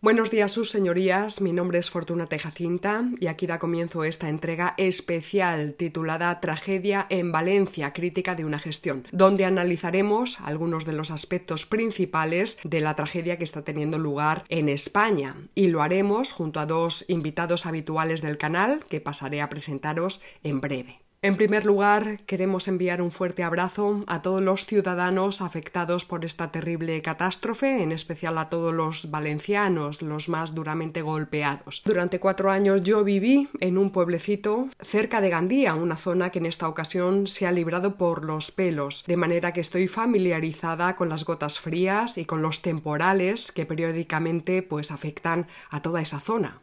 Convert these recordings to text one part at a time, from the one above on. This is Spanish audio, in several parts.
Buenos días, sus señorías. Mi nombre es Fortunata Jacinta y aquí da comienzo esta entrega especial titulada Tragedia en Valencia, crítica de una gestión, donde analizaremos algunos de los aspectos principales de la tragedia que está teniendo lugar en España. Y lo haremos junto a dos invitados habituales del canal que pasaré a presentaros en breve. En primer lugar, queremos enviar un fuerte abrazo a todos los ciudadanos afectados por esta terrible catástrofe, en especial a todos los valencianos, los más duramente golpeados. Durante 4 años yo viví en un pueblecito cerca de Gandía, una zona que en esta ocasión se ha librado por los pelos, de manera que estoy familiarizada con las gotas frías y con los temporales que periódicamente afectan a toda esa zona.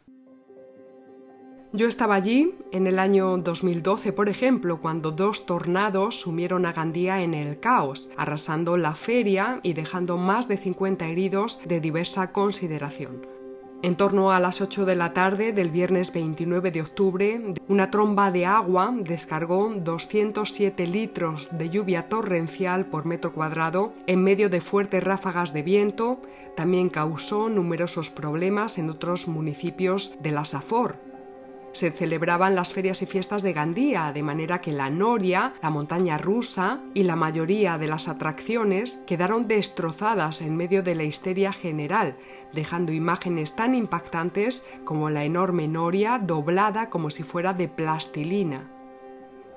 Yo estaba allí en el año 2012, por ejemplo, cuando 2 tornados sumieron a Gandía en el caos, arrasando la feria y dejando más de 50 heridos de diversa consideración. En torno a las 8 de la tarde del viernes 29 de octubre, una tromba de agua descargó 207 litros de lluvia torrencial por metro cuadrado en medio de fuertes ráfagas de viento. También causó numerosos problemas en otros municipios de la Safor. Se celebraban las ferias y fiestas de Gandía, de manera que la noria, la montaña rusa y la mayoría de las atracciones quedaron destrozadas en medio de la histeria general, dejando imágenes tan impactantes como la enorme noria doblada como si fuera de plastilina.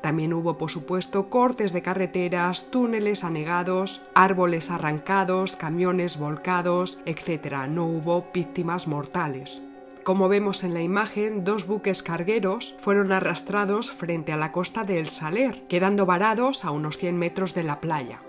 También hubo, por supuesto, cortes de carreteras, túneles anegados, árboles arrancados, camiones volcados, etc. No hubo víctimas mortales. Como vemos en la imagen, 2 buques cargueros fueron arrastrados frente a la costa de El Saler, quedando varados a unos 100 metros de la playa.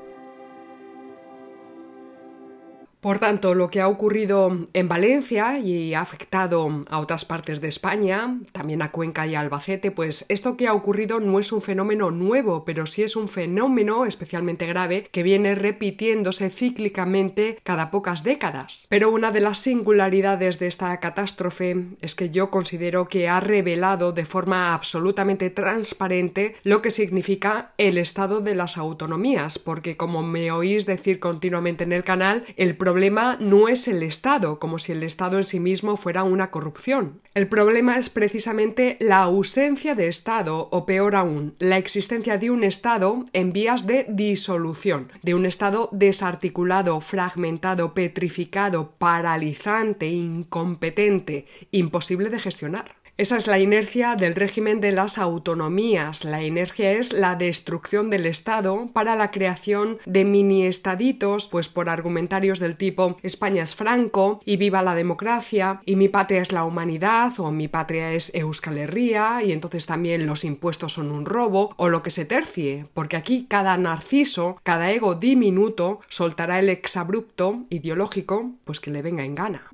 Por tanto, lo que ha ocurrido en Valencia y ha afectado a otras partes de España, también a Cuenca y a Albacete, esto que ha ocurrido no es un fenómeno nuevo, pero sí es un fenómeno especialmente grave que viene repitiéndose cíclicamente cada pocas décadas. Pero una de las singularidades de esta catástrofe es que yo considero que ha revelado de forma absolutamente transparente lo que significa el estado de las autonomías, porque como me oís decir continuamente en el canal, el problema no es el Estado, como si el Estado en sí mismo fuera una corrupción. El problema es precisamente la ausencia de Estado, o peor aún, la existencia de un Estado en vías de disolución, de un Estado desarticulado, fragmentado, petrificado, paralizante, incompetente, imposible de gestionar. Esa es la inercia del régimen de las autonomías. La inercia es la destrucción del Estado para la creación de mini-estaditos, por argumentarios del tipo España es Franco y viva la democracia y mi patria es la humanidad o mi patria es Euskal Herria y entonces también los impuestos son un robo o lo que se tercie, porque aquí cada narciso, cada ego diminuto soltará el exabrupto ideológico que le venga en gana.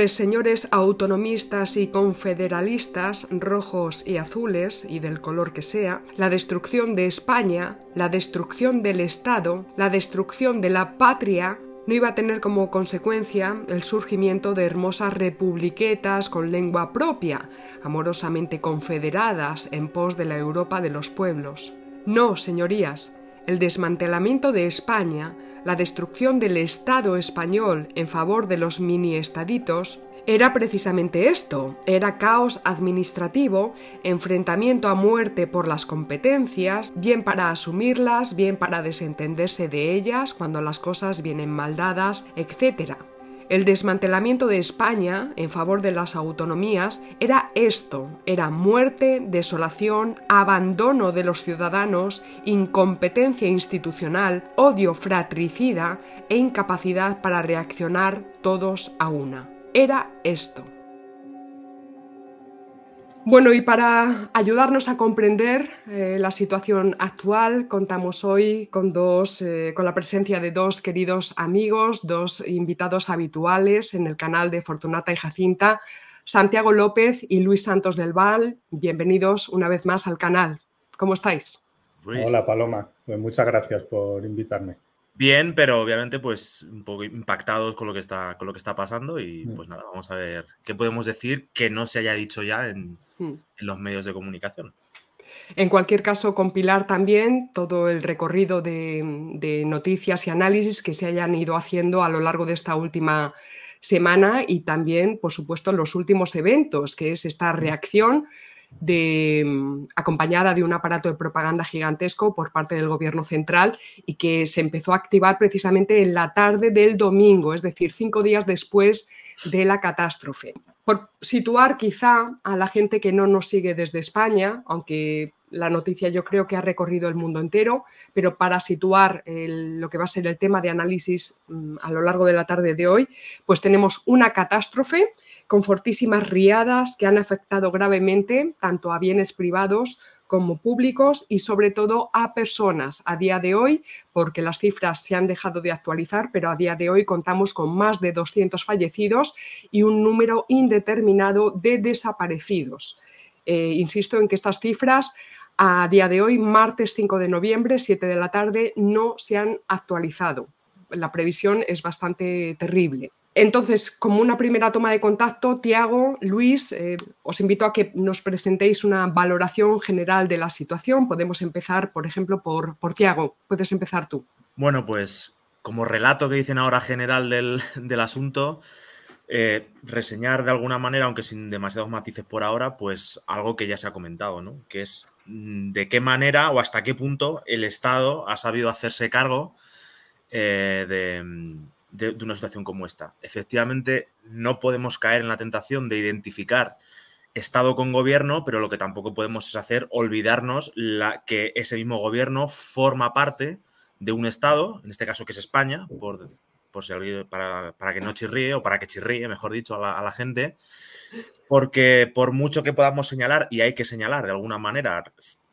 Señores autonomistas y confederalistas, rojos y azules, y del color que sea, la destrucción de España, la destrucción del Estado, la destrucción de la patria, no iba a tener como consecuencia el surgimiento de hermosas republiquetas con lengua propia, amorosamente confederadas en pos de la Europa de los pueblos. No, señorías, el desmantelamiento de España, la destrucción del Estado español en favor de los mini-estaditos, era precisamente esto, era caos administrativo, enfrentamiento a muerte por las competencias, bien para asumirlas, bien para desentenderse de ellas cuando las cosas vienen mal dadas, etc. El desmantelamiento de España en favor de las autonomías era esto, era muerte, desolación, abandono de los ciudadanos, incompetencia institucional, odio fratricida e incapacidad para reaccionar todos a una. Era esto. Y para ayudarnos a comprender la situación actual, contamos hoy con la presencia de 2 queridos amigos, 2 invitados habituales en el canal de Fortunata y Jacinta, Santiago López y Luis Santos del Val. Bienvenidos una vez más al canal. ¿Cómo estáis? Hola, Paloma. Muchas gracias por invitarme. Bien, pero obviamente un poco impactados con lo que está pasando y nada, vamos a ver qué podemos decir que no se haya dicho ya en los medios de comunicación. En cualquier caso, compilar también todo el recorrido de noticias y análisis que se hayan ido haciendo a lo largo de esta última semana y también, por supuesto, los últimos eventos, que es esta reacción acompañada de un aparato de propaganda gigantesco por parte del gobierno central y que se empezó a activar precisamente en la tarde del domingo, es decir, 5 días después de la catástrofe. Por situar quizá a la gente que no nos sigue desde España, aunque la noticia yo creo que ha recorrido el mundo entero, pero para situar lo que va a ser el tema de análisis a lo largo de la tarde de hoy, pues tenemos una catástrofe con fortísimas riadas que han afectado gravemente tanto a bienes privados como públicos y sobre todo a personas a día de hoy, porque las cifras se han dejado de actualizar, pero a día de hoy contamos con más de 200 fallecidos y un número indeterminado de desaparecidos. Insisto en que estas cifras a día de hoy, martes 5 de noviembre, 7 de la tarde, no se han actualizado. La previsión es bastante terrible. Entonces, como una primera toma de contacto, Tiago, Luis, os invito a que nos presentéis una valoración general de la situación. Podemos empezar, por ejemplo, por Tiago. Puedes empezar tú. Bueno, pues como relato que dicen ahora general del asunto, reseñar de alguna manera, aunque sin demasiados matices por ahora, pues algo que ya se ha comentado, ¿no? Que es de qué manera o hasta qué punto el Estado ha sabido hacerse cargo de una situación como esta. Efectivamente, no podemos caer en la tentación de identificar Estado con gobierno, pero lo que tampoco podemos es hacer olvidarnos que ese mismo gobierno forma parte de un Estado, en este caso que es España, por si alguien, para que no chirríe o para que chirríe, mejor dicho, a la gente, porque por mucho que podamos señalar, y hay que señalar de alguna manera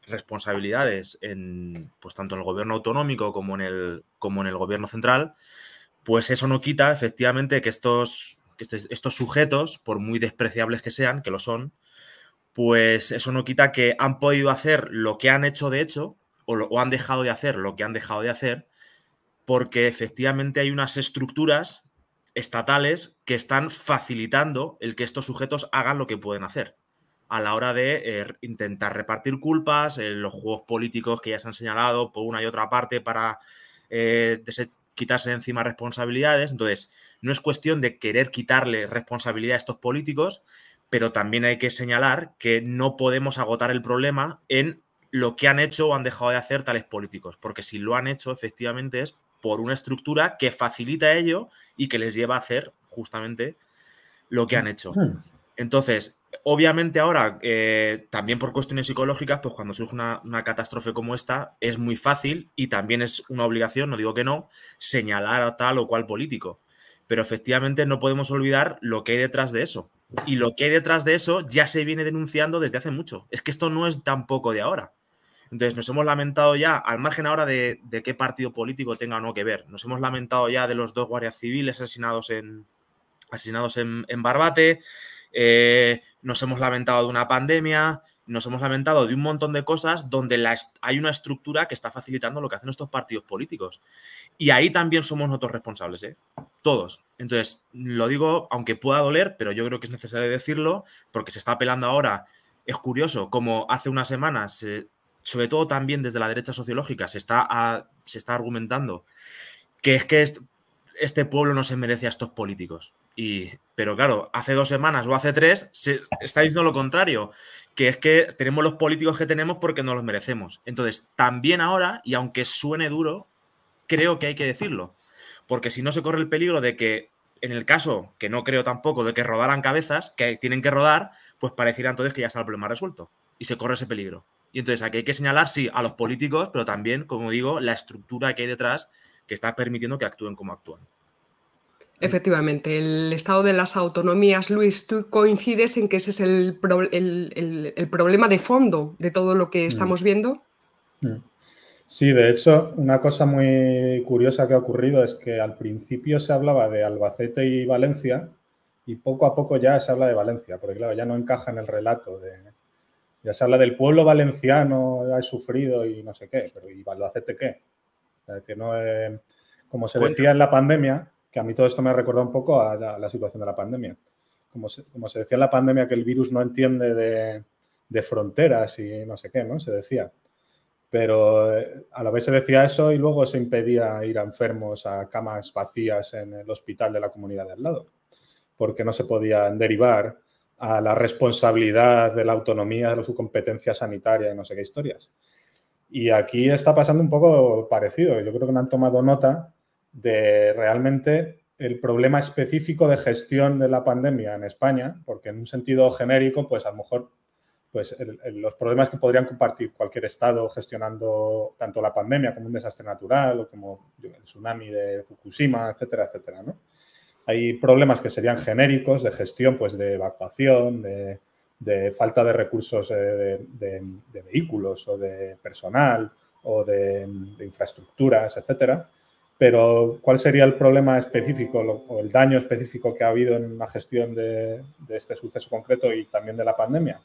responsabilidades pues tanto en el gobierno autonómico como en el gobierno central, pues eso no quita efectivamente que estos sujetos, por muy despreciables que sean, que lo son, pues eso no quita que han podido hacer lo que han hecho de hecho o han dejado de hacer lo que han dejado de hacer, porque efectivamente hay unas estructuras estatales que están facilitando el que estos sujetos hagan lo que pueden hacer a la hora de intentar repartir culpas, los juegos políticos que ya se han señalado por una y otra parte para quitarse de encima responsabilidades. Entonces, no es cuestión de querer quitarle responsabilidad a estos políticos, pero también hay que señalar que no podemos agotar el problema en lo que han hecho o han dejado de hacer tales políticos, porque si lo han hecho, efectivamente es por una estructura que facilita ello y que les lleva a hacer justamente lo que han hecho. Entonces, obviamente ahora, también por cuestiones psicológicas, pues cuando surge una catástrofe como esta, es muy fácil y también es una obligación, no digo que no, señalar a tal o cual político. Pero efectivamente no podemos olvidar lo que hay detrás de eso. Y lo que hay detrás de eso ya se viene denunciando desde hace mucho. Es que esto no es tampoco de ahora. Entonces nos hemos lamentado ya, al margen ahora de qué partido político tenga o no que ver, nos hemos lamentado ya de los 2 guardias civiles asesinados en Barbate, nos hemos lamentado de una pandemia, nos hemos lamentado de un montón de cosas donde hay una estructura que está facilitando lo que hacen estos partidos políticos. Y ahí también somos nosotros responsables, todos. Entonces, lo digo, aunque pueda doler, pero yo creo que es necesario decirlo, porque se está apelando ahora. Es curioso, como hace unas semanas, sobre todo también desde la derecha sociológica, se está argumentando que es que este pueblo no se merece a estos políticos. Pero claro, hace 2 semanas o hace 3 se está diciendo lo contrario, que es que tenemos los políticos que tenemos porque no los merecemos. Entonces, también ahora, y aunque suene duro, creo que hay que decirlo, porque si no se corre el peligro de que, en el caso, que no creo tampoco, de que rodaran cabezas, que tienen que rodar, pues pareciera entonces que ya está el problema resuelto y se corre ese peligro. Y entonces aquí hay que señalar, sí, a los políticos, pero también, como digo, la estructura que hay detrás que está permitiendo que actúen como actúan. Efectivamente, el estado de las autonomías, Luis, ¿tú coincides en que ese es el problema de fondo de todo lo que estamos viendo? Sí, de hecho, una cosa muy curiosa que ha ocurrido es que al principio se hablaba de Albacete y Valencia y poco a poco ya se habla de Valencia, porque claro, ya no encaja en el relato. Ya se habla del pueblo valenciano, ha sufrido y no sé qué, pero ¿y Albacete qué? O sea, que no es, como se decía en la pandemia, que a mí todo esto me ha recordado un poco a la situación de la pandemia. Como se decía en la pandemia que el virus no entiende de fronteras y no sé qué, ¿no? Se decía. Pero a la vez se decía eso y luego se impedía ir a enfermos a camas vacías en el hospital de la comunidad de al lado, porque no se podían derivar a la responsabilidad de la autonomía de su competencia sanitaria y no sé qué historias. Y aquí está pasando un poco parecido. Yo creo que no han tomado nota de realmente el problema específico de gestión de la pandemia en España, porque en un sentido genérico, pues a lo mejor pues los problemas que podrían compartir cualquier estado gestionando tanto la pandemia como un desastre natural o como el tsunami de Fukushima, etcétera, etcétera, ¿no? Hay problemas que serían genéricos de gestión, pues de evacuación, de falta de recursos de vehículos o de personal o de infraestructuras, etcétera. Pero ¿cuál sería el problema específico o el daño específico que ha habido en la gestión de este suceso concreto y también de la pandemia?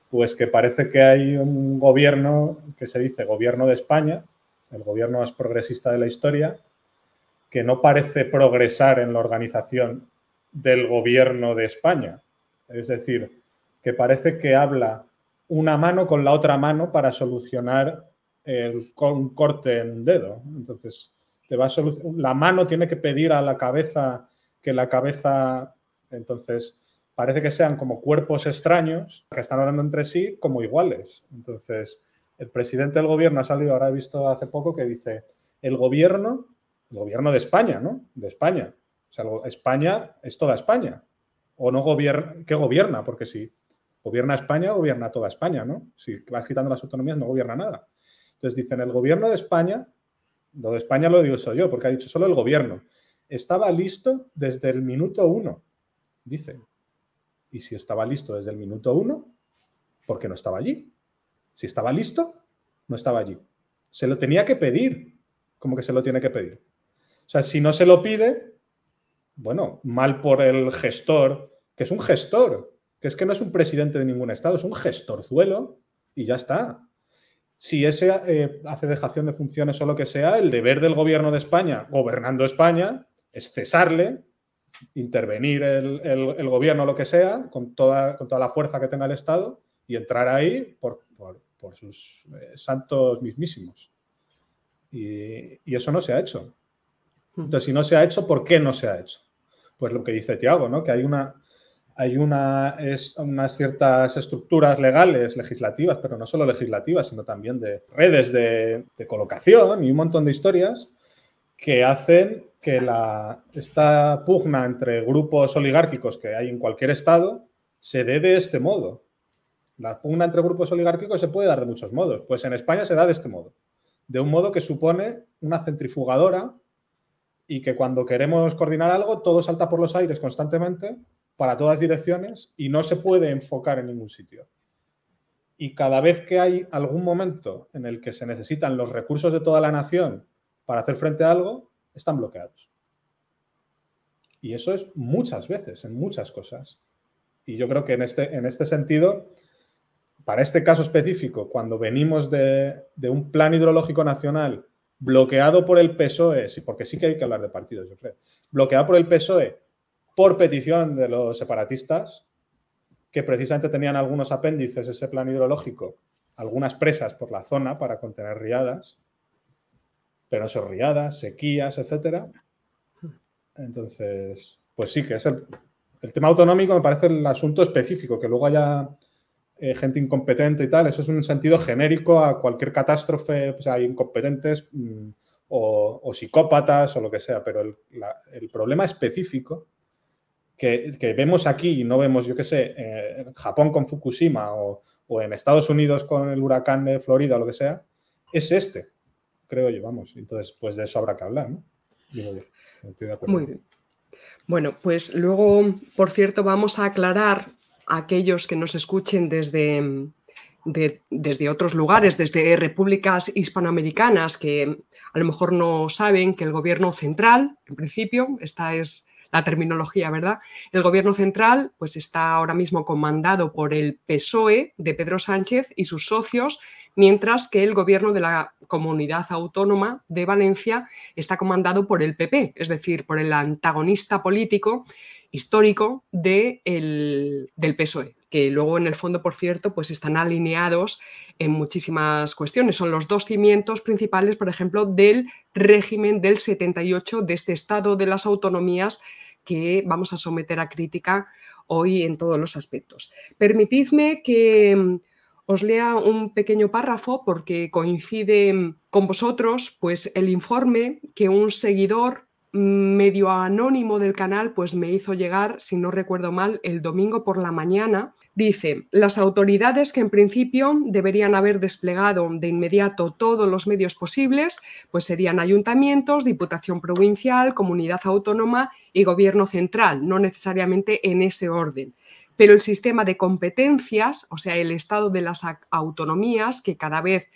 Pues que parece que hay un gobierno que se dice gobierno de España, el gobierno más progresista de la historia, que no parece progresar en la organización del gobierno de España. Es decir, que parece que habla una mano con la otra mano para solucionar un corte en un dedo. Entonces, la mano tiene que pedir a la cabeza que la cabeza... Entonces, parece que sean como cuerpos extraños que están hablando entre sí como iguales. Entonces, el presidente del gobierno ha salido, ahora he visto hace poco, que dice, el gobierno de España, ¿no? De España. O sea, España es toda España. O no gobierna, ¿qué gobierna? Porque si gobierna España, gobierna toda España, ¿no? Si vas quitando las autonomías, no gobierna nada. Entonces dicen, el gobierno de España, lo de España lo digo soy yo, porque ha dicho solo el gobierno, estaba listo desde el minuto 1, dice. Y si estaba listo desde el minuto 1, ¿por qué no estaba allí? Si estaba listo, no estaba allí. Se lo tenía que pedir. ¿Cómo que se lo tiene que pedir? O sea, si no se lo pide, bueno, mal por el gestor, que es un gestor, que es que no es un presidente de ningún estado, es un gestorzuelo y ya está. Si ese hace dejación de funciones o lo que sea, el deber del gobierno de España, gobernando España, es cesarle, intervenir el gobierno o lo que sea, con toda la fuerza que tenga el Estado y entrar ahí por sus santos mismísimos. Y eso no se ha hecho. Entonces, si no se ha hecho, ¿por qué no se ha hecho? Pues lo que dice Tiago, ¿no? Que hay unas ciertas estructuras legales, legislativas, pero no solo legislativas, sino también de redes de colocación y un montón de historias que hacen que esta pugna entre grupos oligárquicos que hay en cualquier estado se dé de este modo. La pugna entre grupos oligárquicos se puede dar de muchos modos. Pues en España se da de este modo. De un modo que supone una centrifugadora y que cuando queremos coordinar algo, todo salta por los aires constantemente para todas direcciones y no se puede enfocar en ningún sitio. Y cada vez que hay algún momento en el que se necesitan los recursos de toda la nación para hacer frente a algo, están bloqueados. Y eso es muchas veces, en muchas cosas. Y yo creo que en este sentido, para este caso específico, cuando venimos de un plan hidrológico nacional bloqueado por el PSOE, porque sí que hay que hablar de partidos, yo creo, bloqueado por el PSOE por petición de los separatistas, que precisamente tenían algunos apéndices ese plan hidrológico, algunas presas por la zona para contener riadas, pero no son riadas, sequías, etcétera. Entonces, pues sí que es el tema autonómico, me parece el asunto específico, que luego haya gente incompetente y tal, eso es un sentido genérico a cualquier catástrofe, o sea, hay incompetentes o psicópatas o lo que sea, pero el problema específico que vemos aquí y no vemos, yo qué sé, en Japón con Fukushima o en Estados Unidos con el huracán de Florida o lo que sea, es este, creo yo, vamos. Entonces, pues de eso habrá que hablar, ¿no? Digo yo, estoy de acuerdo. Muy bien. Bueno, pues luego, por cierto, vamos a aclarar a aquellos que nos escuchen desde otros lugares, desde repúblicas hispanoamericanas, que a lo mejor no saben que el gobierno central, en principio, esta es la terminología, ¿verdad? El gobierno central pues está ahora mismo comandado por el PSOE de Pedro Sánchez y sus socios, mientras que el gobierno de la Comunidad Autónoma de Valencia está comandado por el PP, es decir, por el antagonista político histórico del PSOE. que luego en el fondo, por cierto, pues están alineados en muchísimas cuestiones. Son los dos cimientos principales, por ejemplo, del régimen del 78, de este Estado de las autonomías que vamos a someter a crítica hoy en todos los aspectos. Permitidme que os lea un pequeño párrafo porque coincide con vosotros pues, el informe que un seguidor medio anónimo del canal pues me hizo llegar, si no recuerdo mal, el domingo por la mañana. Dice, las autoridades que en principio deberían haber desplegado de inmediato todos los medios posibles, pues serían ayuntamientos, diputación provincial, comunidad autónoma y gobierno central, no necesariamente en ese orden. Pero el sistema de competencias, o sea, el estado de las autonomías, que cada vez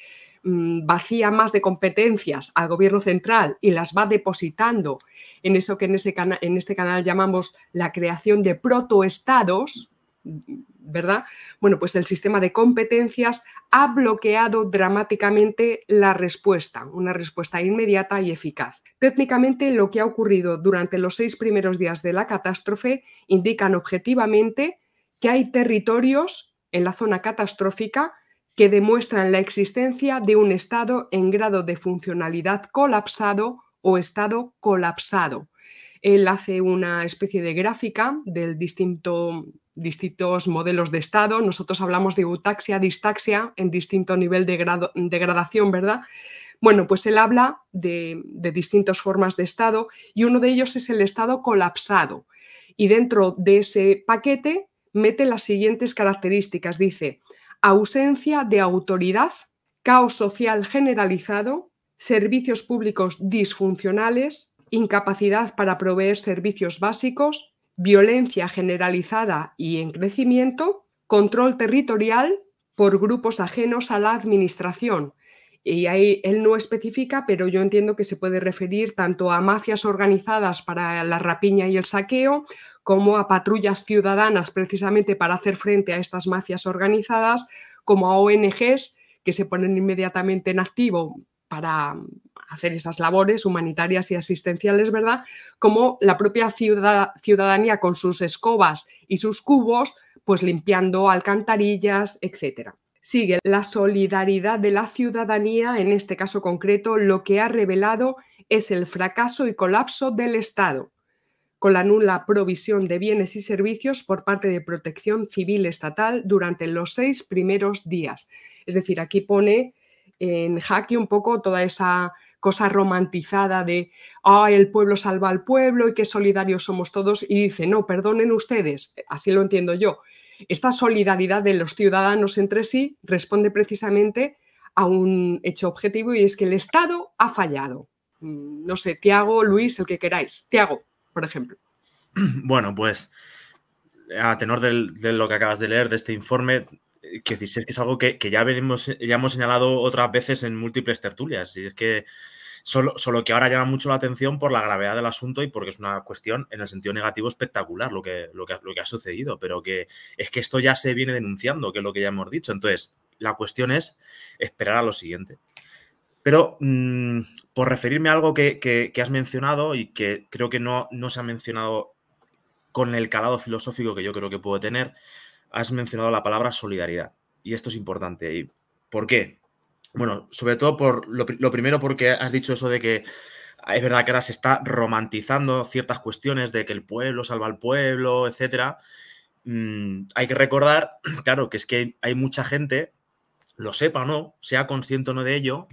vacía más de competencias al gobierno central y las va depositando en eso que en este canal llamamos la creación de protoestados, ¿verdad? Bueno, pues el sistema de competencias ha bloqueado dramáticamente la respuesta, una respuesta inmediata y eficaz. Técnicamente, lo que ha ocurrido durante los 6 primeros días de la catástrofe indican objetivamente que hay territorios en la zona catastrófica que demuestran la existencia de un estado en grado de funcionalidad colapsado o estado colapsado. Él hace una especie de gráfica de distintos modelos de estado. Nosotros hablamos de eutaxia, distaxia en distinto nivel de gradación, ¿verdad? Bueno, pues él habla de distintas formas de estado y uno de ellos es el estado colapsado. Y dentro de ese paquete mete las siguientes características. Dice, ausencia de autoridad, caos social generalizado, servicios públicos disfuncionales, incapacidad para proveer servicios básicos, violencia generalizada y en crecimiento, control territorial por grupos ajenos a la administración. Y ahí él no especifica, pero yo entiendo que se puede referir tanto a mafias organizadas para la rapiña y el saqueo, como a patrullas ciudadanas precisamente para hacer frente a estas mafias organizadas, como a ONGs que se ponen inmediatamente en activo para hacer esas labores humanitarias y asistenciales, ¿verdad? Como la propia ciudadanía con sus escobas y sus cubos, pues limpiando alcantarillas, etcétera. Sigue la solidaridad de la ciudadanía, en este caso concreto, lo que ha revelado es el fracaso y colapso del Estado, con la nula provisión de bienes y servicios por parte de Protección Civil Estatal durante los 6 primeros días. Es decir, aquí pone en jaque un poco toda esa cosa romantizada de el pueblo salva al pueblo y qué solidarios somos todos, y dice, no, perdonen ustedes, así lo entiendo yo. Esta solidaridad de los ciudadanos entre sí responde precisamente a un hecho objetivo y es que el Estado ha fallado. No sé, Tiago, Luis, el que queráis. Tiago, por ejemplo. Bueno, pues a tenor de lo que acabas de leer de este informe, que es que es algo que ya hemos señalado otras veces en múltiples tertulias, y es que solo que ahora llama mucho la atención por la gravedad del asunto y porque es una cuestión en el sentido negativo espectacular lo que ha sucedido, pero que es que esto ya se viene denunciando, que es lo que ya hemos dicho. Entonces, la cuestión es esperar a lo siguiente. Pero por referirme a algo que has mencionado y que creo que no se ha mencionado con el calado filosófico que yo creo que puede tener, has mencionado la palabra solidaridad. Y esto es importante. ¿Y por qué? Bueno, sobre todo por lo primero porque has dicho eso de que es verdad que ahora se está romantizando ciertas cuestiones de que el pueblo salva al pueblo, etcétera. Hay que recordar, claro, que es que hay mucha gente, lo sepa o no, sea consciente o no de ello,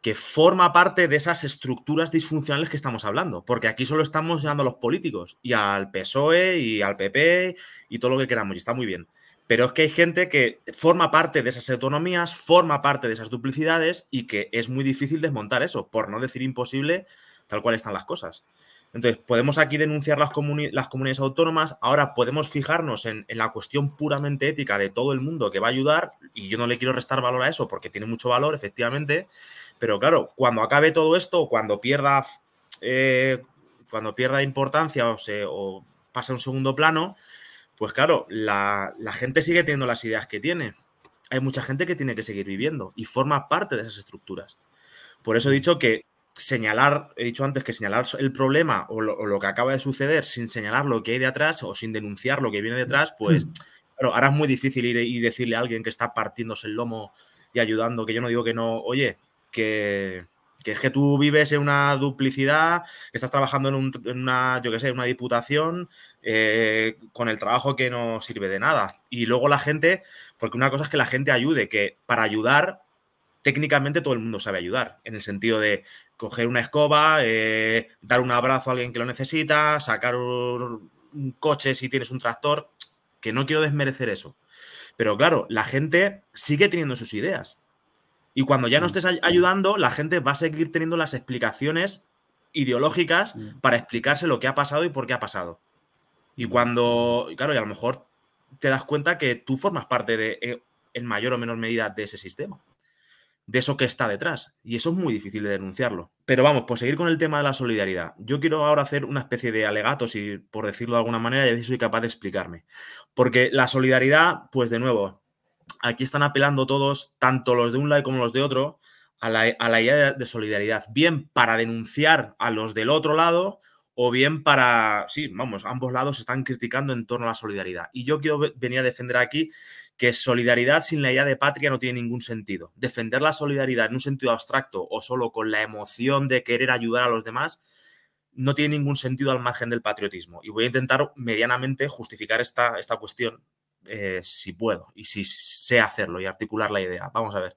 que forma parte de esas estructuras disfuncionales que estamos hablando. Porque aquí solo estamos llamando a los políticos y al PSOE y al PP y todo lo que queramos, y está muy bien. Pero es que hay gente que forma parte de esas autonomías, forma parte de esas duplicidades y que es muy difícil desmontar eso, por no decir imposible, tal cual están las cosas. Entonces, podemos aquí denunciar las comunidades autónomas, ahora podemos fijarnos en la cuestión puramente ética de todo el mundo que va a ayudar, y yo no le quiero restar valor a eso porque tiene mucho valor, efectivamente, pero claro, cuando acabe todo esto, cuando pierda importancia o pase a un segundo plano, pues claro, la gente sigue teniendo las ideas que tiene. Hay mucha gente que tiene que seguir viviendo y forma parte de esas estructuras. Por eso he dicho antes que señalar el problema o lo que acaba de suceder sin señalar lo que hay de atrás o sin denunciar lo que viene detrás, pues Claro, ahora es muy difícil ir y decirle a alguien que está partiéndose el lomo y ayudando, que yo no digo que no, oye, que es que tú vives en una duplicidad, estás trabajando en una, yo qué sé, una diputación, con el trabajo que no sirve de nada. Y luego la gente, porque una cosa es que la gente ayude, que para ayudar, técnicamente todo el mundo sabe ayudar, en el sentido de coger una escoba, dar un abrazo a alguien que lo necesita, sacar un coche si tienes un tractor, que no quiero desmerecer eso. Pero claro, la gente sigue teniendo sus ideas. Y cuando ya no estés ayudando, la gente va a seguir teniendo las explicaciones ideológicas para explicarse lo que ha pasado y por qué ha pasado. Y cuando, claro, y a lo mejor te das cuenta que tú formas parte de, en mayor o menor medida, de ese sistema, de eso que está detrás. Y eso es muy difícil de denunciarlo. Pero vamos, por seguir con el tema de la solidaridad, yo quiero ahora hacer una especie de alegato, si por decirlo de alguna manera, y a ver si soy capaz de explicarme. Porque la solidaridad, pues de nuevo, aquí están apelando todos, tanto los de un lado como los de otro, a la idea de solidaridad, bien para denunciar a los del otro lado o bien para, sí, vamos, ambos lados están criticando en torno a la solidaridad. Y yo quiero venir a defender aquí que solidaridad sin la idea de patria no tiene ningún sentido. Defender la solidaridad en un sentido abstracto o solo con la emoción de querer ayudar a los demás no tiene ningún sentido al margen del patriotismo. Y voy a intentar medianamente justificar esta cuestión, si puedo y si sé hacerlo y articular la idea. Vamos a ver.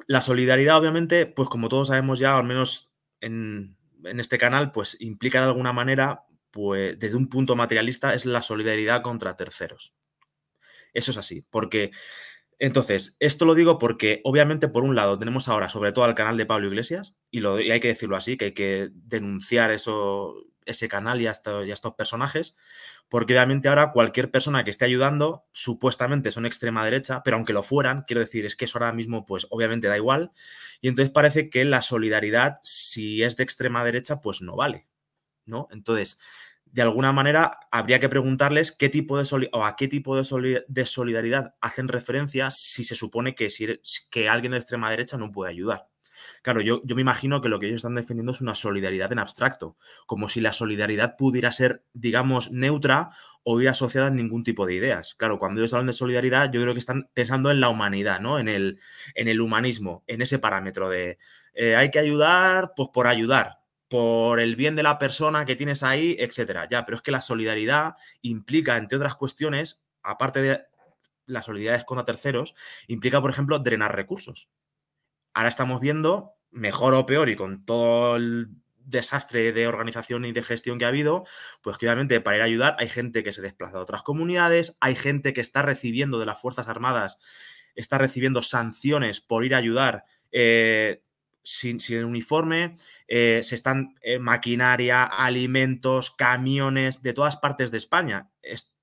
La solidaridad, obviamente, pues como todos sabemos ya, al menos en este canal, pues implica de alguna manera, pues desde un punto materialista, es la solidaridad contra terceros. Eso es así, porque entonces, esto lo digo porque obviamente por un lado tenemos ahora sobre todo al canal de Pablo Iglesias y hay que decirlo así, que hay que denunciar ese canal y a estos personajes, porque obviamente ahora cualquier persona que esté ayudando supuestamente son extrema derecha, pero aunque lo fueran, quiero decir, es que eso ahora mismo pues obviamente da igual y entonces parece que la solidaridad, si es de extrema derecha, pues no vale, ¿no? Entonces, de alguna manera habría que preguntarles qué tipo a qué tipo de solidaridad hacen referencia si se supone que alguien de extrema derecha no puede ayudar. Claro, yo me imagino que lo que ellos están defendiendo es una solidaridad en abstracto, como si la solidaridad pudiera ser, digamos, neutra o ir asociada a ningún tipo de ideas. Claro, cuando ellos hablan de solidaridad, yo creo que están pensando en la humanidad, ¿no? En el humanismo, en ese parámetro de hay que ayudar, pues por ayudar, por el bien de la persona que tienes ahí, etcétera. Ya, pero es que la solidaridad implica, entre otras cuestiones, aparte de la solidaridad contra terceros, implica, por ejemplo, drenar recursos. Ahora estamos viendo, mejor o peor, y con todo el desastre de organización y de gestión que ha habido, pues que obviamente para ir a ayudar hay gente que se desplaza a otras comunidades, hay gente que está recibiendo de las Fuerzas Armadas, está recibiendo sanciones por ir a ayudar sin uniforme, se están maquinaria, alimentos, camiones de todas partes de España.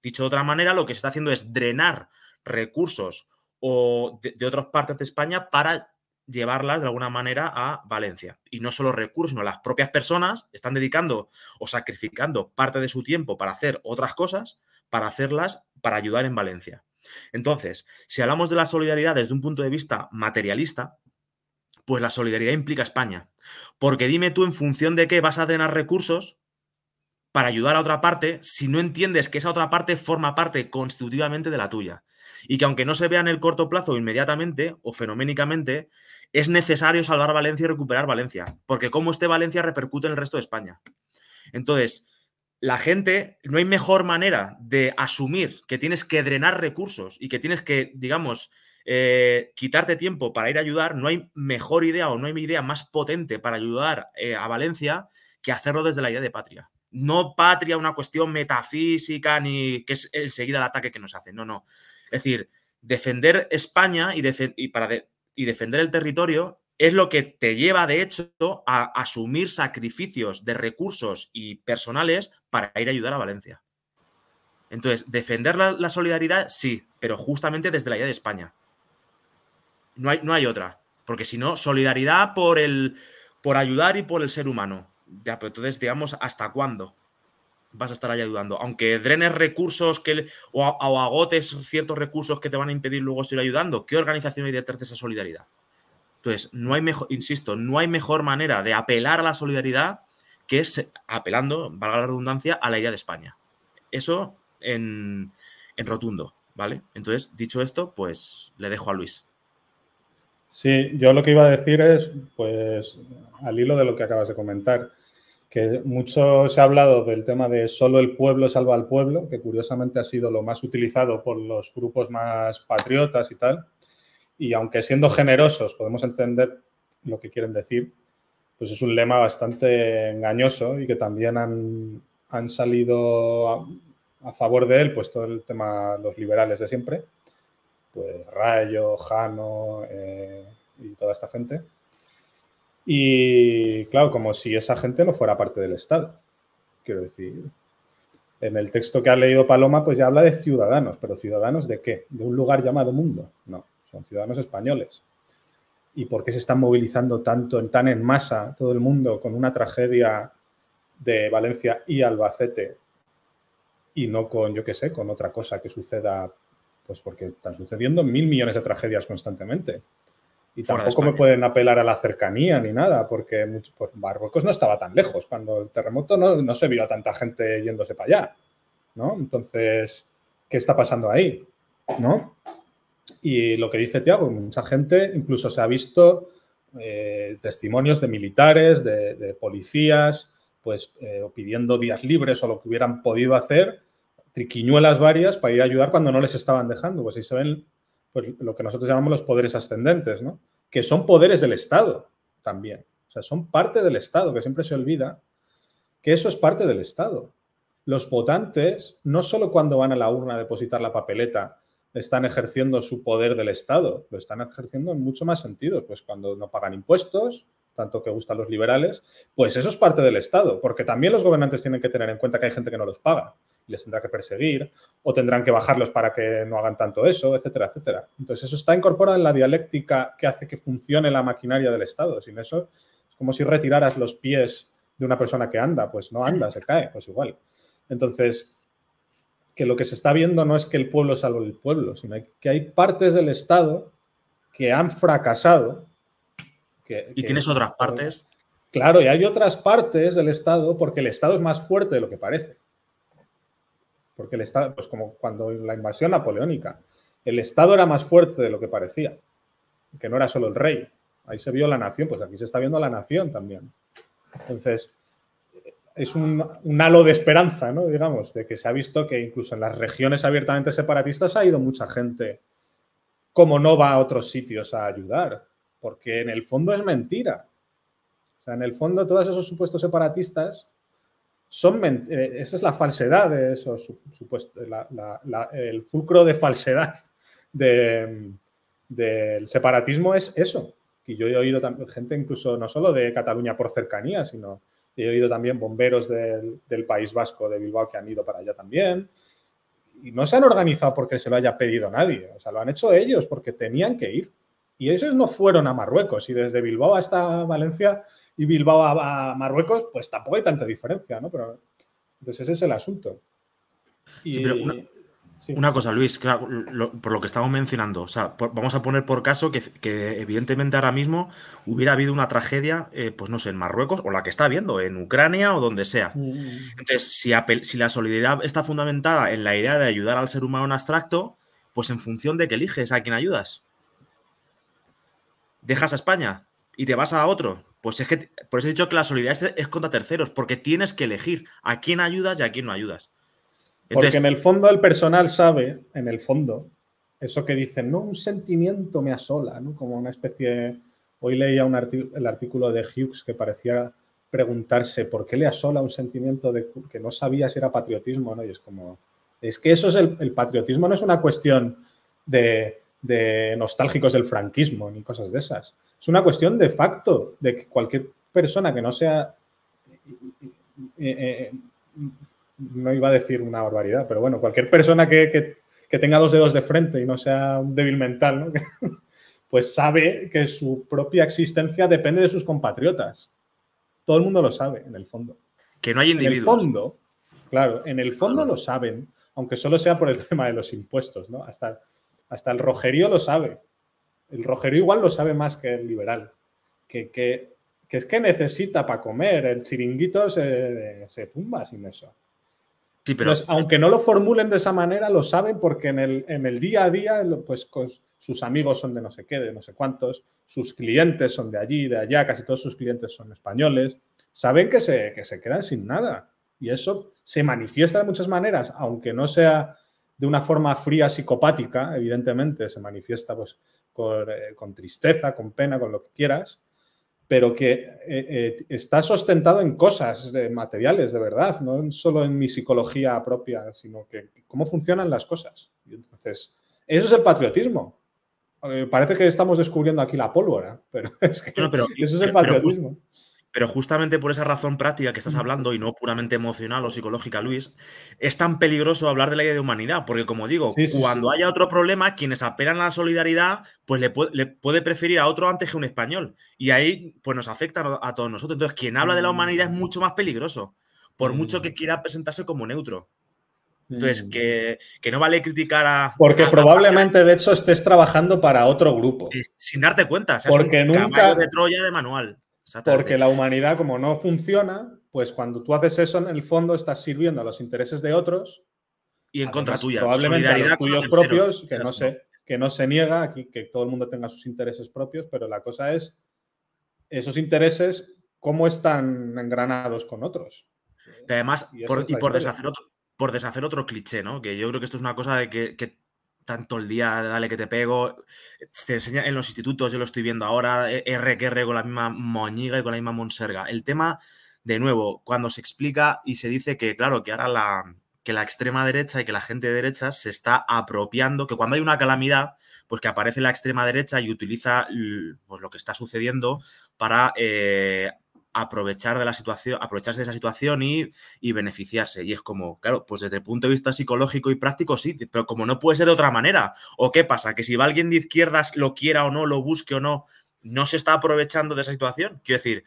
Dicho de otra manera, lo que se está haciendo es drenar recursos o de otras partes de España para llevarlas de alguna manera a Valencia. Y no solo recursos, sino las propias personas están dedicando o sacrificando parte de su tiempo para hacer otras cosas, para hacerlas, para ayudar en Valencia. Entonces, si hablamos de la solidaridad desde un punto de vista materialista, pues la solidaridad implica España. Porque dime tú en función de qué vas a drenar recursos para ayudar a otra parte si no entiendes que esa otra parte forma parte constitutivamente de la tuya. Y que aunque no se vea en el corto plazo inmediatamente o fenoménicamente, es necesario salvar Valencia y recuperar Valencia. Porque como esté Valencia repercute en el resto de España. Entonces, la gente, no hay mejor manera de asumir que tienes que drenar recursos y que tienes que, digamos, quitarte tiempo para ir a ayudar. No hay mejor idea o no hay idea más potente para ayudar a Valencia que hacerlo desde la idea de patria. No patria, una cuestión metafísica ni que es enseguida el ataque que nos hacen. No, no. Es decir, defender España y defender el territorio es lo que te lleva, de hecho, a asumir sacrificios de recursos y personales para ir a ayudar a Valencia. Entonces, defender la solidaridad, sí, pero justamente desde la idea de España. No hay otra. Porque si no, solidaridad por ayudar y por el ser humano. Ya, pero entonces, digamos, ¿hasta cuándo vas a estar ahí ayudando? Aunque drenes recursos o agotes ciertos recursos que te van a impedir luego seguir ayudando, ¿qué organización hay detrás de esa solidaridad? Entonces, no hay mejor, insisto, no hay mejor manera de apelar a la solidaridad que es apelando, valga la redundancia, a la idea de España. Eso en en rotundo, ¿vale? Entonces, dicho esto, pues le dejo a Luis. Sí, yo lo que iba a decir es, pues, al hilo de lo que acabas de comentar, que mucho se ha hablado del tema de solo el pueblo salva al pueblo, que curiosamente ha sido lo más utilizado por los grupos más patriotas y tal. Y aunque siendo generosos podemos entender lo que quieren decir, pues es un lema bastante engañoso y que también han salido a favor de él, pues todo el tema, los liberales de siempre, pues Rayo, Jano y toda esta gente. Y claro, como si esa gente no fuera parte del Estado. Quiero decir, en el texto que ha leído Paloma, pues ya habla de ciudadanos, pero ¿ciudadanos de qué? ¿De un lugar llamado mundo? No, son ciudadanos españoles. ¿Y por qué se están movilizando tanto, tan en masa todo el mundo con una tragedia de Valencia y Albacete y no con, yo qué sé, con otra cosa que suceda? Pues porque están sucediendo 1.000 millones de tragedias constantemente. Y tampoco me pueden apelar a la cercanía ni nada, porque pues Marruecos no estaba tan lejos. Cuando el terremoto no se vio a tanta gente yéndose para allá, ¿no? Entonces, ¿qué está pasando ahí? ¿No? Y lo que dice Tiago, mucha gente, incluso se ha visto testimonios de militares, de policías, pues pidiendo días libres o lo que hubieran podido hacer, triquiñuelas varias para ir a ayudar cuando no les estaban dejando. Pues ahí se ven pues, lo que nosotros llamamos los poderes ascendentes, ¿no? Que son poderes del Estado también. O sea, son parte del Estado, que siempre se olvida que eso es parte del Estado. Los votantes, no solo cuando van a la urna a depositar la papeleta, están ejerciendo su poder del Estado, lo están ejerciendo en mucho más sentido. Pues cuando no pagan impuestos, tanto que gustan los liberales, pues eso es parte del Estado, porque también los gobernantes tienen que tener en cuenta que hay gente que no los paga y les tendrá que perseguir o tendrán que bajarlos para que no hagan tanto eso, etcétera, etcétera. Entonces eso está incorporado en la dialéctica que hace que funcione la maquinaria del Estado. Sin eso es como si retiraras los pies de una persona que anda, pues no anda, se cae, pues igual. Entonces, que lo que se está viendo no es que el pueblo salve el pueblo, sino que hay partes del Estado que han fracasado. Y tienes otras partes. Claro, y hay otras partes del Estado porque el Estado es más fuerte de lo que parece. Porque el Estado, pues como cuando la invasión napoleónica, el Estado era más fuerte de lo que parecía, que no era solo el rey. Ahí se vio la nación, pues aquí se está viendo la nación también. Entonces, es un halo de esperanza, ¿no? Digamos, de que se ha visto que incluso en las regiones abiertamente separatistas ha ido mucha gente, como no va a otros sitios a ayudar, porque en el fondo es mentira. O sea, en el fondo todos esos supuestos separatistas esa es la falsedad de esos supuestos, el fulcro de falsedad del separatismo es eso. Y yo he oído también gente incluso no solo de Cataluña por cercanía, sino he oído también bomberos del País Vasco, de Bilbao, que han ido para allá también. Y no se han organizado porque se lo haya pedido nadie. O sea, lo han hecho ellos porque tenían que ir. Y ellos no fueron a Marruecos. Y desde Bilbao hasta Valencia y Bilbao a Marruecos, pues tampoco hay tanta diferencia, ¿no? Pero entonces ese es el asunto. Y, sí, pero una cosa, Luis, por lo que estamos mencionando, o sea, vamos a poner por caso que evidentemente ahora mismo hubiera habido una tragedia, pues no sé, en Marruecos, o la que está habiendo, en Ucrania o donde sea. Entonces, si la solidaridad está fundamentada en la idea de ayudar al ser humano en abstracto, pues en función de que eliges a quién ayudas. ¿Dejas a España y te vas a otro? Pues es que, por eso he dicho que la solidaridad es contra terceros, porque tienes que elegir a quién ayudas y a quién no ayudas. Entonces, porque en el fondo el personal sabe, en el fondo, eso que dicen, no, un sentimiento me asola, ¿no? Como una especie... Hoy leía el artículo de Hughes que parecía preguntarse por qué le asola un sentimiento que no sabía si era patriotismo, ¿no? Y es como... Es que eso es el patriotismo, no es una cuestión de nostálgicos del franquismo ni cosas de esas. Es una cuestión de facto, de que cualquier persona que no sea... no iba a decir una barbaridad, pero bueno, cualquier persona que tenga dos dedos de frente y no sea un débil mental, ¿no? Pues sabe que su propia existencia depende de sus compatriotas. Todo el mundo lo sabe, en el fondo. Que no hay individuos. En el fondo, claro, en el fondo lo saben, aunque solo sea por el tema de los impuestos, ¿no? Hasta el rojerío lo sabe. El rojerío igual lo sabe más que el liberal. Que es que necesita para comer. El chiringuito se tumba sin eso. Sí, pero Entonces, aunque no lo formulen de esa manera, lo saben porque en el día a día, pues sus amigos son de no sé qué, de no sé cuántos, sus clientes son de allí, de allá, casi todos sus clientes son españoles, saben que se quedan sin nada. Y eso se manifiesta de muchas maneras, aunque no sea de una forma fría, psicopática, evidentemente, se manifiesta pues con tristeza, con pena, con lo que quieras, pero que está sustentado en cosas materiales, de verdad, no solo en mi psicología propia, sino que cómo funcionan las cosas. Y entonces, eso es el patriotismo. Parece que estamos descubriendo aquí la pólvora, pero es que no, eso es el patriotismo. Pero justamente por esa razón práctica que estás hablando y no puramente emocional o psicológica, Luis, es tan peligroso hablar de la idea de humanidad, porque como digo, Sí, sí, cuando sí. haya otro problema, quienes apelan a la solidaridad, pues le puede preferir a otro antes que a un español. Y ahí pues nos afecta a todos nosotros. Entonces, quien habla de la humanidad es mucho más peligroso, por mucho que quiera presentarse como neutro. Entonces, que no vale criticar Porque probablemente, de hecho, estés trabajando para otro grupo. sin darte cuenta, seas un Porque caballo de nunca, Troya de manual. porque Exactamente. la humanidad, como no funciona, pues cuando tú haces eso, en el fondo estás sirviendo a los intereses de otros, Y en contra además tuya. probablemente a los Solidaridad con los tuyos terceros, propios, quieras o no. que no se niega aquí que todo el mundo tenga sus intereses propios, pero la cosa es esos intereses cómo están engranados con otros. Que además, Y esa es la historia. por deshacer otro cliché, ¿no? Que yo creo que esto es una cosa de que tanto el día, dale que te pego, te enseña en los institutos, yo lo estoy viendo ahora, R que R con la misma moñiga y con la misma monserga. El tema, de nuevo, cuando se explica y se dice que, claro, que ahora que la extrema derecha y que la gente de derechas se está apropiando, que cuando hay una calamidad, pues que aparece la extrema derecha y utiliza pues, lo que está sucediendo para aprovechar de la situación, aprovecharse de esa situación y beneficiarse. Y es como, claro, pues desde el punto de vista psicológico y práctico sí, pero como no puede ser de otra manera. ¿O qué pasa? Que si va alguien de izquierdas, lo quiera o no, lo busque o no, no se está aprovechando de esa situación. Quiero decir,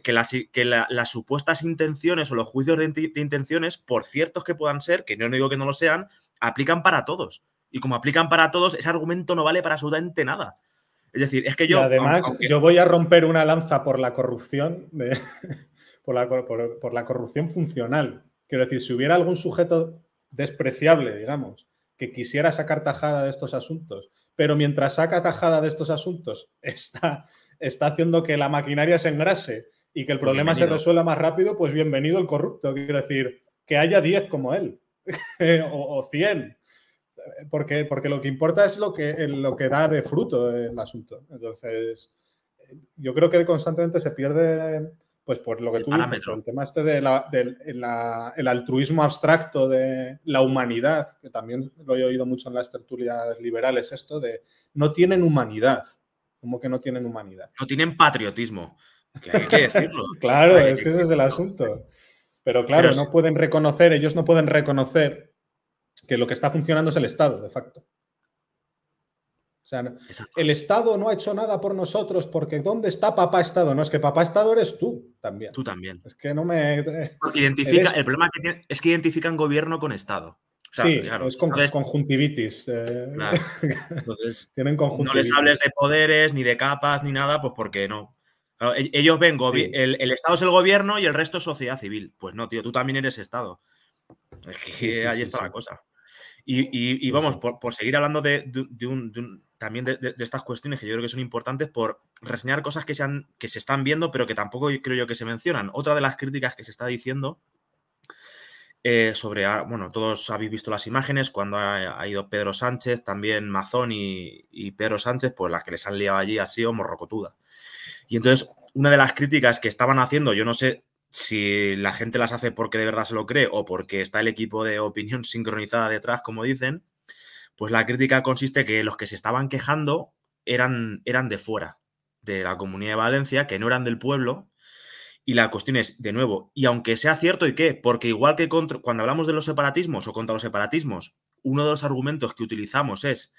las supuestas intenciones o los juicios de intenciones, por ciertos que puedan ser, que no digo que no lo sean, aplican para todos. Y como aplican para todos, ese argumento no vale para absolutamente nada. Es decir, es que Y yo, además, aunque yo voy a romper una lanza por la corrupción, por la corrupción funcional. Quiero decir, si hubiera algún sujeto despreciable, digamos, que quisiera sacar tajada de estos asuntos, pero mientras saca tajada de estos asuntos está haciendo que la maquinaria se engrase y que el pues problema se bienvenido. resuelva más rápido, pues bienvenido el corrupto. Quiero decir, que haya 10 como él o 100. Porque lo que importa es lo que da de fruto el asunto. Entonces, yo creo que constantemente se pierde, pues por lo que El tú dices, por parámetro. el tema este del el altruismo abstracto de la humanidad, que también lo he oído mucho en las tertulias liberales, esto de no tienen humanidad. ¿Cómo que no tienen humanidad? No tienen patriotismo. Que hay que decirlo. Claro, Hay es que ese es el decirlo. asunto. Pero Pero claro, no pueden reconocer, ellos no pueden reconocer que lo que está funcionando es el Estado, de facto. O sea, el Estado no ha hecho nada por nosotros porque ¿dónde está papá Estado? No, es que papá Estado eres tú también. tú también. Es que no me... Porque el Eres... problema que tiene es que identifican gobierno con Estado. O sea, Sí, claro. es Entonces, conjuntivitis. claro. Entonces, Tienen no les hables conjuntivitis. de poderes, ni de capas, ni nada, pues porque no. Claro, ellos ven, Sí, el Estado es el gobierno y el resto es sociedad civil. Pues no, tío, tú también eres Estado. Es sí, que sí, ahí sí, está la sí. cosa. Y Sí, vamos, sí. por seguir hablando también de estas cuestiones que yo creo que son importantes, por reseñar cosas que se están viendo, pero que tampoco creo yo que se mencionan. Otra de las críticas que se está diciendo bueno, todos habéis visto las imágenes, cuando ha ido Pedro Sánchez, también Mazón y Pedro Sánchez, pues las que les han liado allí así o morrocotuda. Y entonces, una de las críticas que estaban haciendo, yo no sé si la gente las hace porque de verdad se lo cree o porque está el equipo de opinión sincronizada detrás, como dicen, pues la crítica consiste que los que se estaban quejando eran de fuera, de la Comunidad de Valencia, que no eran del pueblo. Y la cuestión es, de nuevo, y aunque sea cierto, ¿y qué? Porque igual que cuando hablamos de los separatismos o contra los separatismos, uno de los argumentos que utilizamos es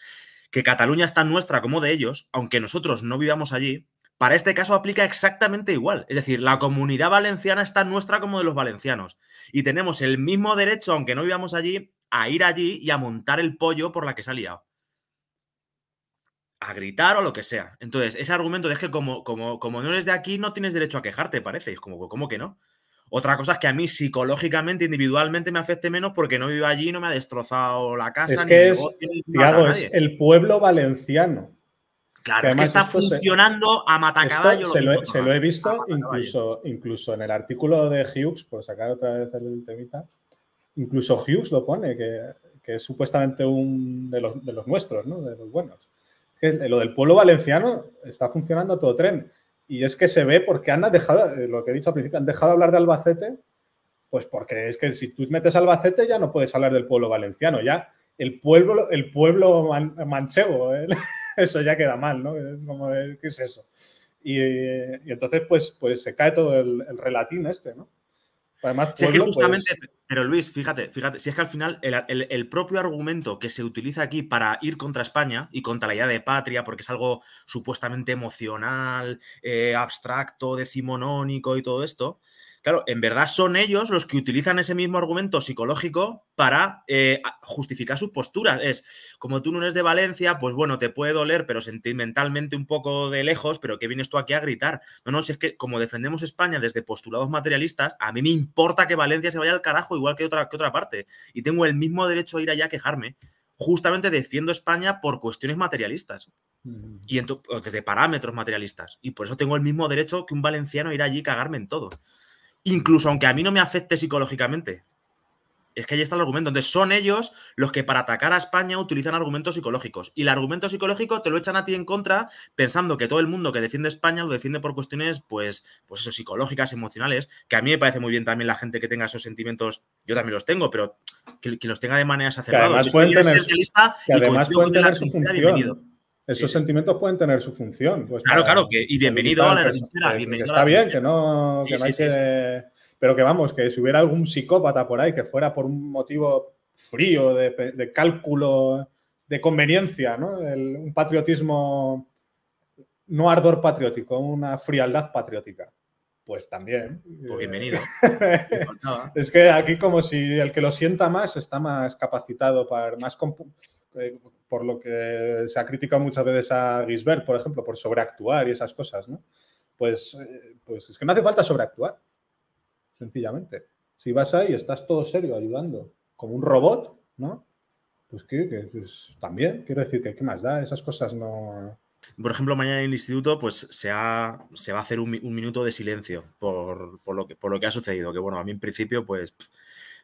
que Cataluña es tan nuestra como de ellos, aunque nosotros no vivamos allí, para este caso aplica exactamente igual. Es decir, la comunidad valenciana es tan nuestra como de los valencianos. Y tenemos el mismo derecho, aunque no vivamos allí, a ir allí y a montar el pollo por la que se ha liado. A gritar o lo que sea. Entonces, ese argumento de que como no eres de aquí, no tienes derecho a quejarte, parece. Y es como, ¿cómo que no? Otra cosa es que a mí psicológicamente, individualmente me afecte menos porque no vivo allí, no me ha destrozado la casa, Es ni que el es, negocio, ni mata a Tiago, nadie. es el pueblo valenciano. Claro, Que es que además está funcionando a esto matacaballo lo mismo todo se el lo he rato. visto A matacaballo. incluso en el artículo de Hughes, por sacar otra vez el temita, incluso Hughes lo pone, que es supuestamente un de los nuestros, ¿no? De los buenos. Que lo del pueblo valenciano está funcionando a todo tren. Y es que se ve porque han dejado, lo que he dicho al principio, han dejado de hablar de Albacete, pues porque es que si tú metes Albacete ya no puedes hablar del pueblo valenciano, ya el pueblo manchego, ¿eh? Eso ya queda mal, ¿no? Es como, ¿qué es eso? Y entonces, pues se cae todo el relatín este, ¿no? Además, Si es que pueblo, justamente, pues... pero Luis, fíjate, si es que al final el propio argumento que se utiliza aquí para ir contra España y contra la idea de patria, porque es algo supuestamente emocional, abstracto, decimonónico y todo esto, claro, en verdad son ellos los que utilizan ese mismo argumento psicológico para justificar sus posturas. Es, como tú no eres de Valencia, pues bueno, te puede doler, pero sentimentalmente un poco de lejos, pero que vienes tú aquí a gritar. No, si es que como defendemos España desde postulados materialistas, a mí me importa que Valencia se vaya al carajo igual que otra parte. Y tengo el mismo derecho a ir allá a quejarme. Justamente defiendo España por cuestiones materialistas. Y desde parámetros materialistas. Y por eso tengo el mismo derecho que un valenciano a ir allí y cagarme en todo. Incluso aunque a mí no me afecte psicológicamente. Es que ahí está el argumento. Entonces son ellos los que para atacar a España utilizan argumentos psicológicos. Y el argumento psicológico te lo echan a ti en contra pensando que todo el mundo que defiende España lo defiende por cuestiones, pues eso, psicológicas, emocionales, que a mí me parece muy bien también la gente que tenga esos sentimientos. Yo también los tengo, pero que los tenga de manera Que además exacerbada. pueden tener su Bienvenido. función. Esos sentimientos pueden tener su función. Pues claro, y bienvenido a la trinchera. Que está bien, que no hay que... Pero que vamos, que si hubiera algún psicópata por ahí que fuera por un motivo frío, de cálculo, de conveniencia, ¿no? Un patriotismo, no ardor patriótico, una frialdad patriótica. Pues también. Pues bienvenido. Es que aquí como si el que lo sienta más está más capacitado para más... por lo que se ha criticado muchas veces a Gisbert, por ejemplo, por sobreactuar y esas cosas, ¿no? Pues es que no hace falta sobreactuar, sencillamente. Si vas ahí y estás todo serio ayudando, como un robot, ¿no? Pues pues también, quiero decir, que ¿qué más da? Esas cosas no... Por ejemplo, mañana en el instituto pues se va a hacer un minuto de silencio por lo que ha sucedido, que bueno, a mí en principio pues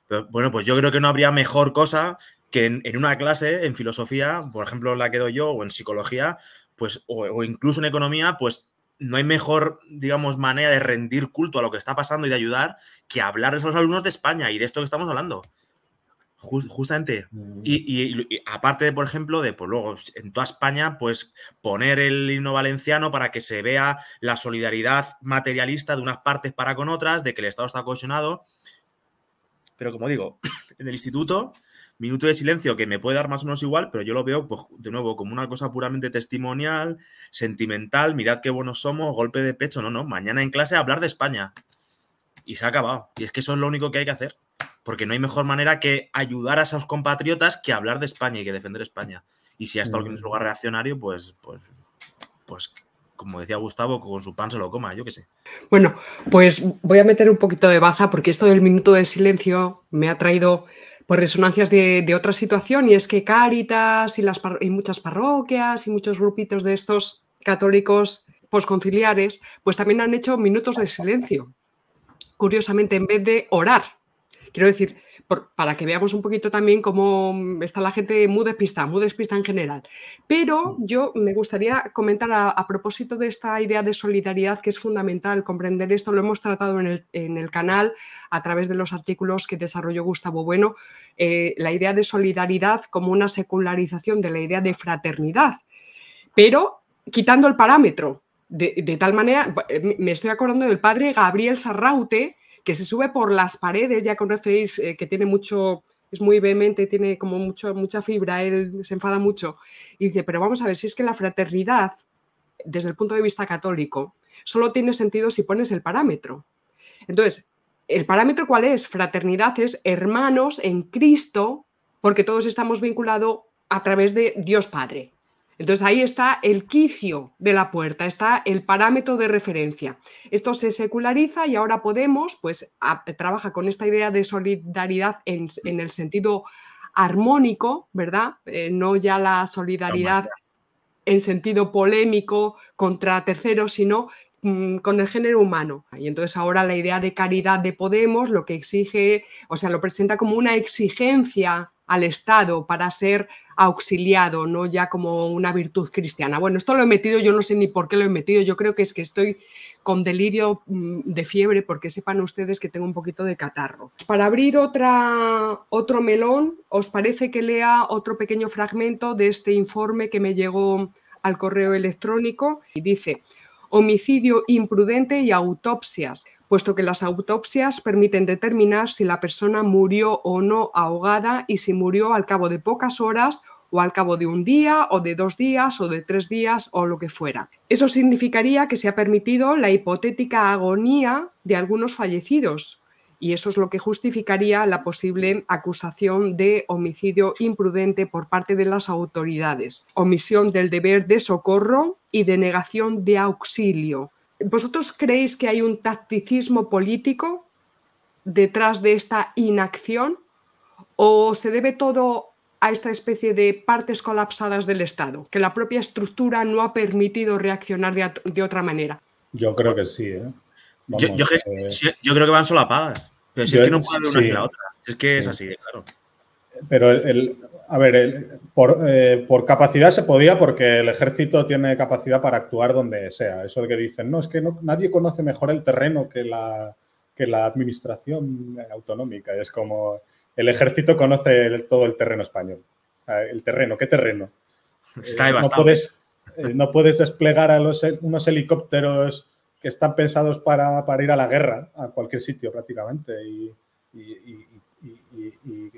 yo creo que no habría mejor cosa que en una clase, en filosofía, por ejemplo, la que doy yo, o en psicología, pues, o incluso en economía, pues no hay mejor, digamos, manera de rendir culto a lo que está pasando y de ayudar que hablarles a los alumnos de España y de esto que estamos hablando. Justamente. Y aparte de, por ejemplo, de pues luego en toda España, pues poner el himno valenciano para que se vea la solidaridad materialista de unas partes para con otras, de que el Estado está cohesionado. Pero como digo, en el instituto, minuto de silencio que me puede dar más o menos igual, pero yo lo veo, pues, de nuevo, como una cosa puramente testimonial, sentimental, mirad qué buenos somos, golpe de pecho. No, mañana en clase hablar de España. Y se ha acabado. Y es que eso es lo único que hay que hacer. Porque no hay mejor manera que ayudar a esos compatriotas que hablar de España y que defender España. Y si hasta alguien es lugar reaccionario, pues como decía Gustavo, con su pan se lo coma, yo qué sé. Bueno, pues voy a meter un poquito de baza porque esto del minuto de silencio me ha traído por resonancias de otra situación, y es que Cáritas y muchas parroquias y muchos grupitos de estos católicos posconciliares pues también han hecho minutos de silencio, curiosamente, en vez de orar. Quiero decir, para que veamos un poquito también cómo está la gente muy despista en general. Pero yo me gustaría comentar a propósito de esta idea de solidaridad, que es fundamental comprender esto. Lo hemos tratado en el canal a través de los artículos que desarrolló Gustavo Bueno, la idea de solidaridad como una secularización de la idea de fraternidad, pero quitando el parámetro. De tal manera, me estoy acordando del padre Gabriel Zarraute, que se sube por las paredes, ya conocéis, que tiene mucho, es muy vehemente, tiene como mucha fibra, él se enfada mucho, y dice, pero vamos a ver, si es que la fraternidad, desde el punto de vista católico, solo tiene sentido si pones el parámetro. Entonces, ¿el parámetro cuál es? Fraternidad es hermanos en Cristo, porque todos estamos vinculados a través de Dios Padre. Entonces ahí está el quicio de la puerta, está el parámetro de referencia. Esto se seculariza y ahora Podemos pues, trabaja con esta idea de solidaridad en el sentido armónico, ¿verdad? No ya la solidaridad en sentido polémico contra terceros, sino con el género humano. Y entonces ahora la idea de caridad de Podemos lo que exige, o sea, lo presenta como una exigencia al Estado para ser auxiliado, no ya como una virtud cristiana. Bueno, esto lo he metido, yo no sé ni por qué lo he metido, yo creo que es que estoy con delirio de fiebre, porque sepan ustedes que tengo un poquito de catarro. Para abrir otro melón, ¿os parece que lea otro pequeño fragmento de este informe que me llegó al correo electrónico? Y dice: homicidio imprudente y autopsias, puesto que las autopsias permiten determinar si la persona murió o no ahogada y si murió al cabo de pocas horas o al cabo de un día o de 2 días o de 3 días o lo que fuera. Eso significaría que se ha permitido la hipotética agonía de algunos fallecidos y eso es lo que justificaría la posible acusación de homicidio imprudente por parte de las autoridades, omisión del deber de socorro y denegación de auxilio. ¿Vosotros creéis que hay un tacticismo político detrás de esta inacción o se debe todo a esta especie de partes colapsadas del Estado, que la propia estructura no ha permitido reaccionar de otra manera? Yo creo que sí, ¿eh? Vamos, yo creo que van solapadas, pero si es que no puede haber una sin la otra. Es que es así, claro. Pero a ver, por capacidad se podía, porque el ejército tiene capacidad para actuar donde sea. Eso de que dicen, no, es que nadie conoce mejor el terreno que la administración autonómica. Es como, el ejército conoce todo el terreno español. El terreno, ¿qué terreno? Está devastado. No puedes desplegar a unos helicópteros que están pensados para ir a la guerra, a cualquier sitio prácticamente, y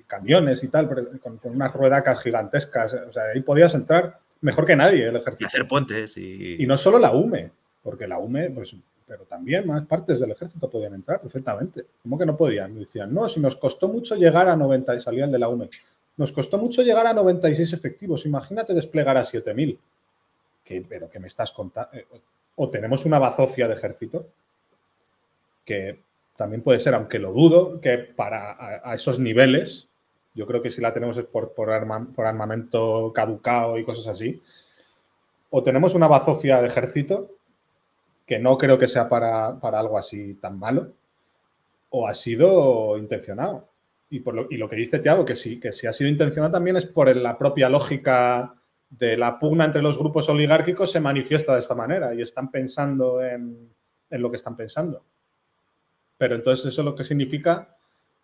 camiones y tal, con unas ruedacas gigantescas. O sea, ahí podías entrar mejor que nadie el ejército. Y hacer puentes. Y no solo la UME, porque la UME, pues, pero también más partes del ejército podían entrar perfectamente. ¿Cómo que no podían? Decían, no, si nos costó mucho llegar a 90, y salía el de la UME, nos costó mucho llegar a 96 efectivos, imagínate desplegar a 7.000. ¿Pero qué me estás contando? O tenemos una bazofia de ejército, que también puede ser, aunque lo dudo, que para a esos niveles, yo creo que si la tenemos es por armamento caducado y cosas así, o tenemos una bazofia de ejército, que no creo que sea para algo así tan malo, o ha sido intencionado. Y lo que dice Thiago, que si ha sido intencionado también es por la propia lógica de la pugna entre los grupos oligárquicos, se manifiesta de esta manera y están pensando en lo que están pensando. Pero entonces eso lo que significa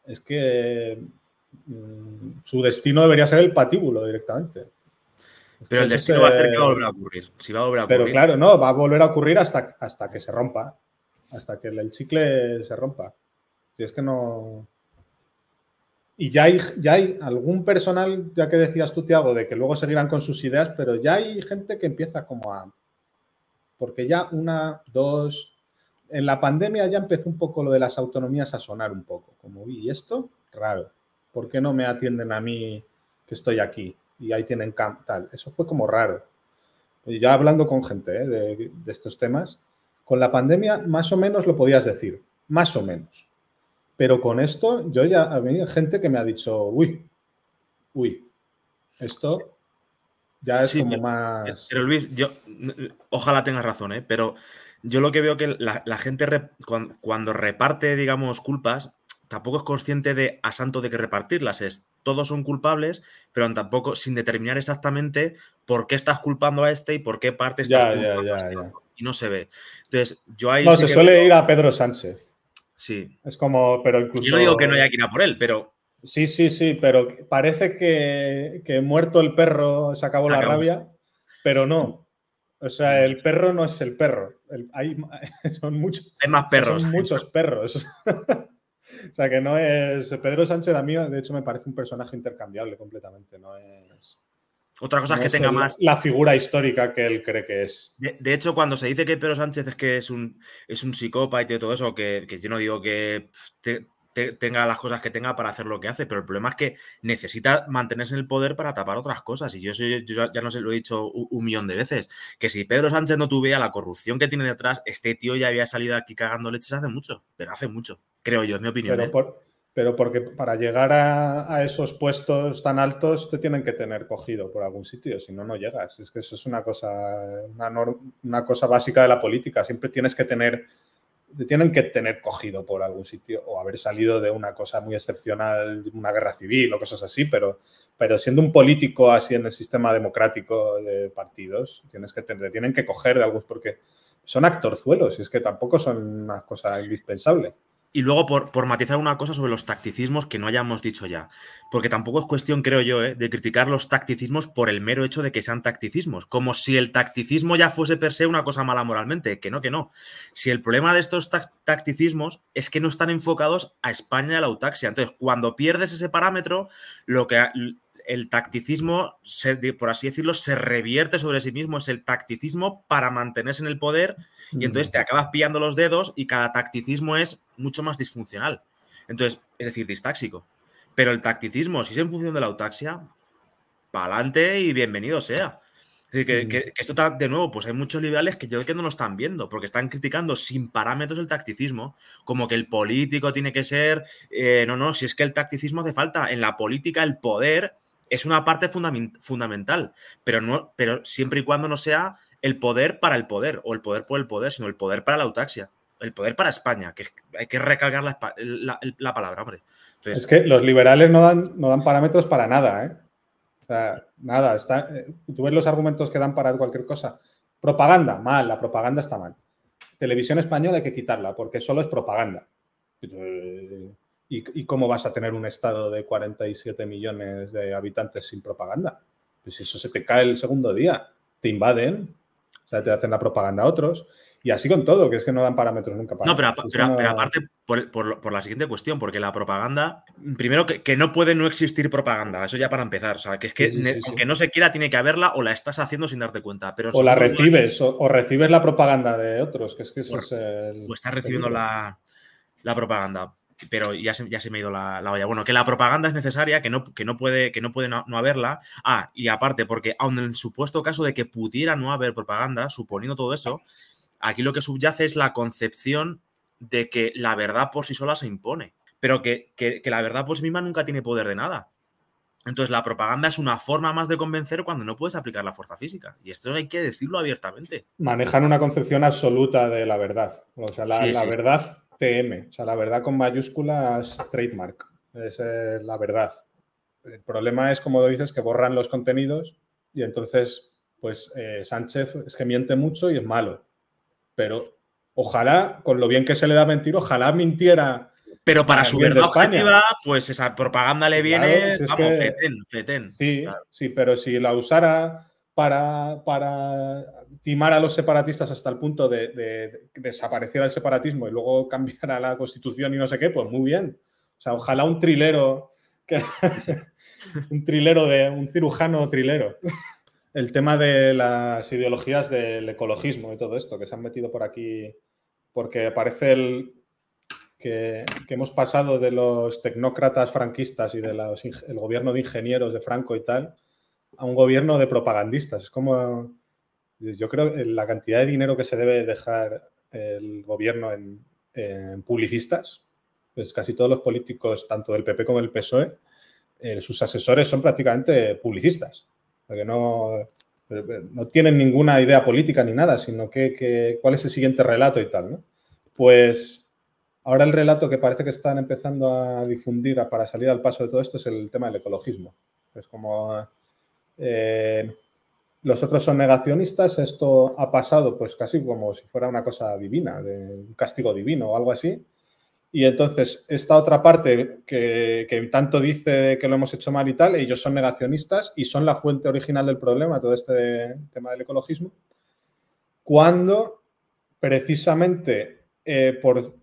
es que su destino debería ser el patíbulo directamente. Pero el destino va a ser que va a volver a ocurrir. Si va a volver a ocurrir. Pero claro, no, va a volver a ocurrir hasta que se rompa. Hasta que el chicle se rompa. Si es que no... Y ya hay algún personal, ya que decías tú, Thiago, de que luego seguirán con sus ideas, pero ya hay gente que empieza como a... Porque ya en la pandemia ya empezó un poco lo de las autonomías a sonar un poco. Como, ¿y esto? Raro. ¿Por qué no me atienden a mí que estoy aquí? Y ahí tienen tal. Eso fue como raro. Y ya hablando con gente de estos temas, con la pandemia más o menos lo podías decir. Más o menos. Pero con esto, a mí hay gente que me ha dicho, uy, esto ya es como más... Pero Luis, ojalá tengas razón, pero yo lo que veo que la gente cuando reparte, digamos, culpas, tampoco es consciente de a santo de qué repartirlas. Todos son culpables, pero tampoco sin determinar exactamente por qué estás culpando a este y por qué parte estás culpando a este. Y no se ve. Entonces, yo ahí... No, se suele ir a Pedro Sánchez. Sí. Es como, pero incluso... Yo no digo que no haya que ir a por él, pero... Sí, pero parece que muerto el perro se acabó la rabia, pero no. O sea, el perro no es el perro. Hay más perros. Son muchos perros. O sea, que no es... Pedro Sánchez a mí, de hecho, me parece un personaje intercambiable completamente. No es... Otra cosa es que tenga más... La figura histórica que él cree que es. De hecho, cuando se dice que Pedro Sánchez es un psicópata y todo eso, que yo no digo que tenga las cosas que tenga para hacer lo que hace, pero el problema es que necesita mantenerse en el poder para tapar otras cosas. Y yo ya no se lo he dicho un millón de veces, que si Pedro Sánchez no tuviera la corrupción que tiene detrás, este tío ya había salido aquí cagando leches hace mucho, pero hace mucho, creo yo, es mi opinión. Pero porque para llegar a esos puestos tan altos te tienen que tener cogido por algún sitio, si no, no llegas. Es que eso es una cosa básica de la política. Siempre te tienen que tener cogido por algún sitio o haber salido de una cosa muy excepcional, una guerra civil o cosas así, pero siendo un político así en el sistema democrático de partidos, te tienen que coger de algo porque son actorzuelos y es que tampoco son una cosa indispensable. Y luego, por matizar una cosa sobre los tacticismos que no hayamos dicho ya, porque tampoco es cuestión, creo yo, de criticar los tacticismos por el mero hecho de que sean tacticismos, como si el tacticismo ya fuese per se una cosa mala moralmente, que no, que no. Si el problema de estos tacticismos es que no están enfocados a España y a la eutaxia. Entonces, cuando pierdes ese parámetro, el tacticismo, por así decirlo, se revierte sobre sí mismo, es el tacticismo para mantenerse en el poder y entonces te acabas pillando los dedos y cada tacticismo es mucho más disfuncional. Entonces, es decir, distáxico. Pero el tacticismo, si es en función de la eutaxia, pa'lante y bienvenido sea. Es decir, que esto, de nuevo, pues hay muchos liberales que yo creo que no lo están viendo, porque están criticando sin parámetros el tacticismo, como que el político tiene que ser... no, si es que el tacticismo hace falta. En la política el poder es una parte fundamental, pero siempre y cuando no sea el poder para el poder o el poder por el poder, sino el poder para la eutaxia, el poder para España, que hay que recalcar la palabra, hombre. Entonces, es que los liberales no dan parámetros para nada, ¿eh? O sea, nada. Tú ves los argumentos que dan para cualquier cosa. Propaganda, mal, la propaganda está mal. Televisión española hay que quitarla porque solo es propaganda. ¿Y cómo vas a tener un estado de 47 millones de habitantes sin propaganda? Pues eso se te cae el segundo día. Te invaden, o sea, te hacen la propaganda a otros. Y así con todo, que es que no dan parámetros nunca para. No, pero aparte, por la siguiente cuestión, porque la propaganda, primero que no puede no existir propaganda, eso ya para empezar. O sea, que es que sí. Aunque no se quiera, tiene que haberla o la estás haciendo sin darte cuenta. Pero o la recibes, o recibes la propaganda de otros, que es que eso es el... O estás recibiendo la propaganda. Pero ya se me ha ido la olla. Bueno, que la propaganda es necesaria, que no puede no haberla. Y aparte, porque aun en el supuesto caso de que pudiera no haber propaganda, suponiendo todo eso, aquí lo que subyace es la concepción de que la verdad por sí sola se impone, pero que la verdad por sí misma nunca tiene poder de nada. Entonces, la propaganda es una forma más de convencer cuando no puedes aplicar la fuerza física. Y esto hay que decirlo abiertamente. Manejan una concepción absoluta de la verdad. O sea, la verdad TM. O sea, la verdad con mayúsculas trademark. Es la verdad. El problema es, como dices, que borran los contenidos y entonces, pues, Sánchez es que miente mucho y es malo. Pero ojalá, con lo bien que se le da mentir, ojalá mintiera. Pero para su verdad objetiva, pues esa propaganda le viene, claro, si vamos, fetén. Sí, claro. Sí, pero si la usara para timar a los separatistas hasta el punto de desaparecer el separatismo y luego cambiar la Constitución y no sé qué, pues muy bien. O sea, ojalá un trilero, un cirujano trilero. El tema de las ideologías del ecologismo y todo esto que se han metido por aquí, porque parece que hemos pasado de los tecnócratas franquistas y del gobierno de ingenieros de Franco y tal, a un gobierno de propagandistas. Es como, yo creo que la cantidad de dinero que se debe dejar el gobierno en publicistas, pues casi todos los políticos, tanto del PP como del PSOE, sus asesores son prácticamente publicistas, porque no tienen ninguna idea política ni nada, sino cuál es el siguiente relato y tal, ¿no? Pues ahora el relato que parece que están empezando a difundir para salir al paso de todo esto es el tema del ecologismo. Es como los otros son negacionistas, esto ha pasado pues casi como si fuera una cosa divina, de un castigo divino o algo así. Y entonces esta otra parte que tanto dice que lo hemos hecho mal y tal, ellos son negacionistas y son la fuente original del problema, todo este tema del ecologismo, cuando precisamente por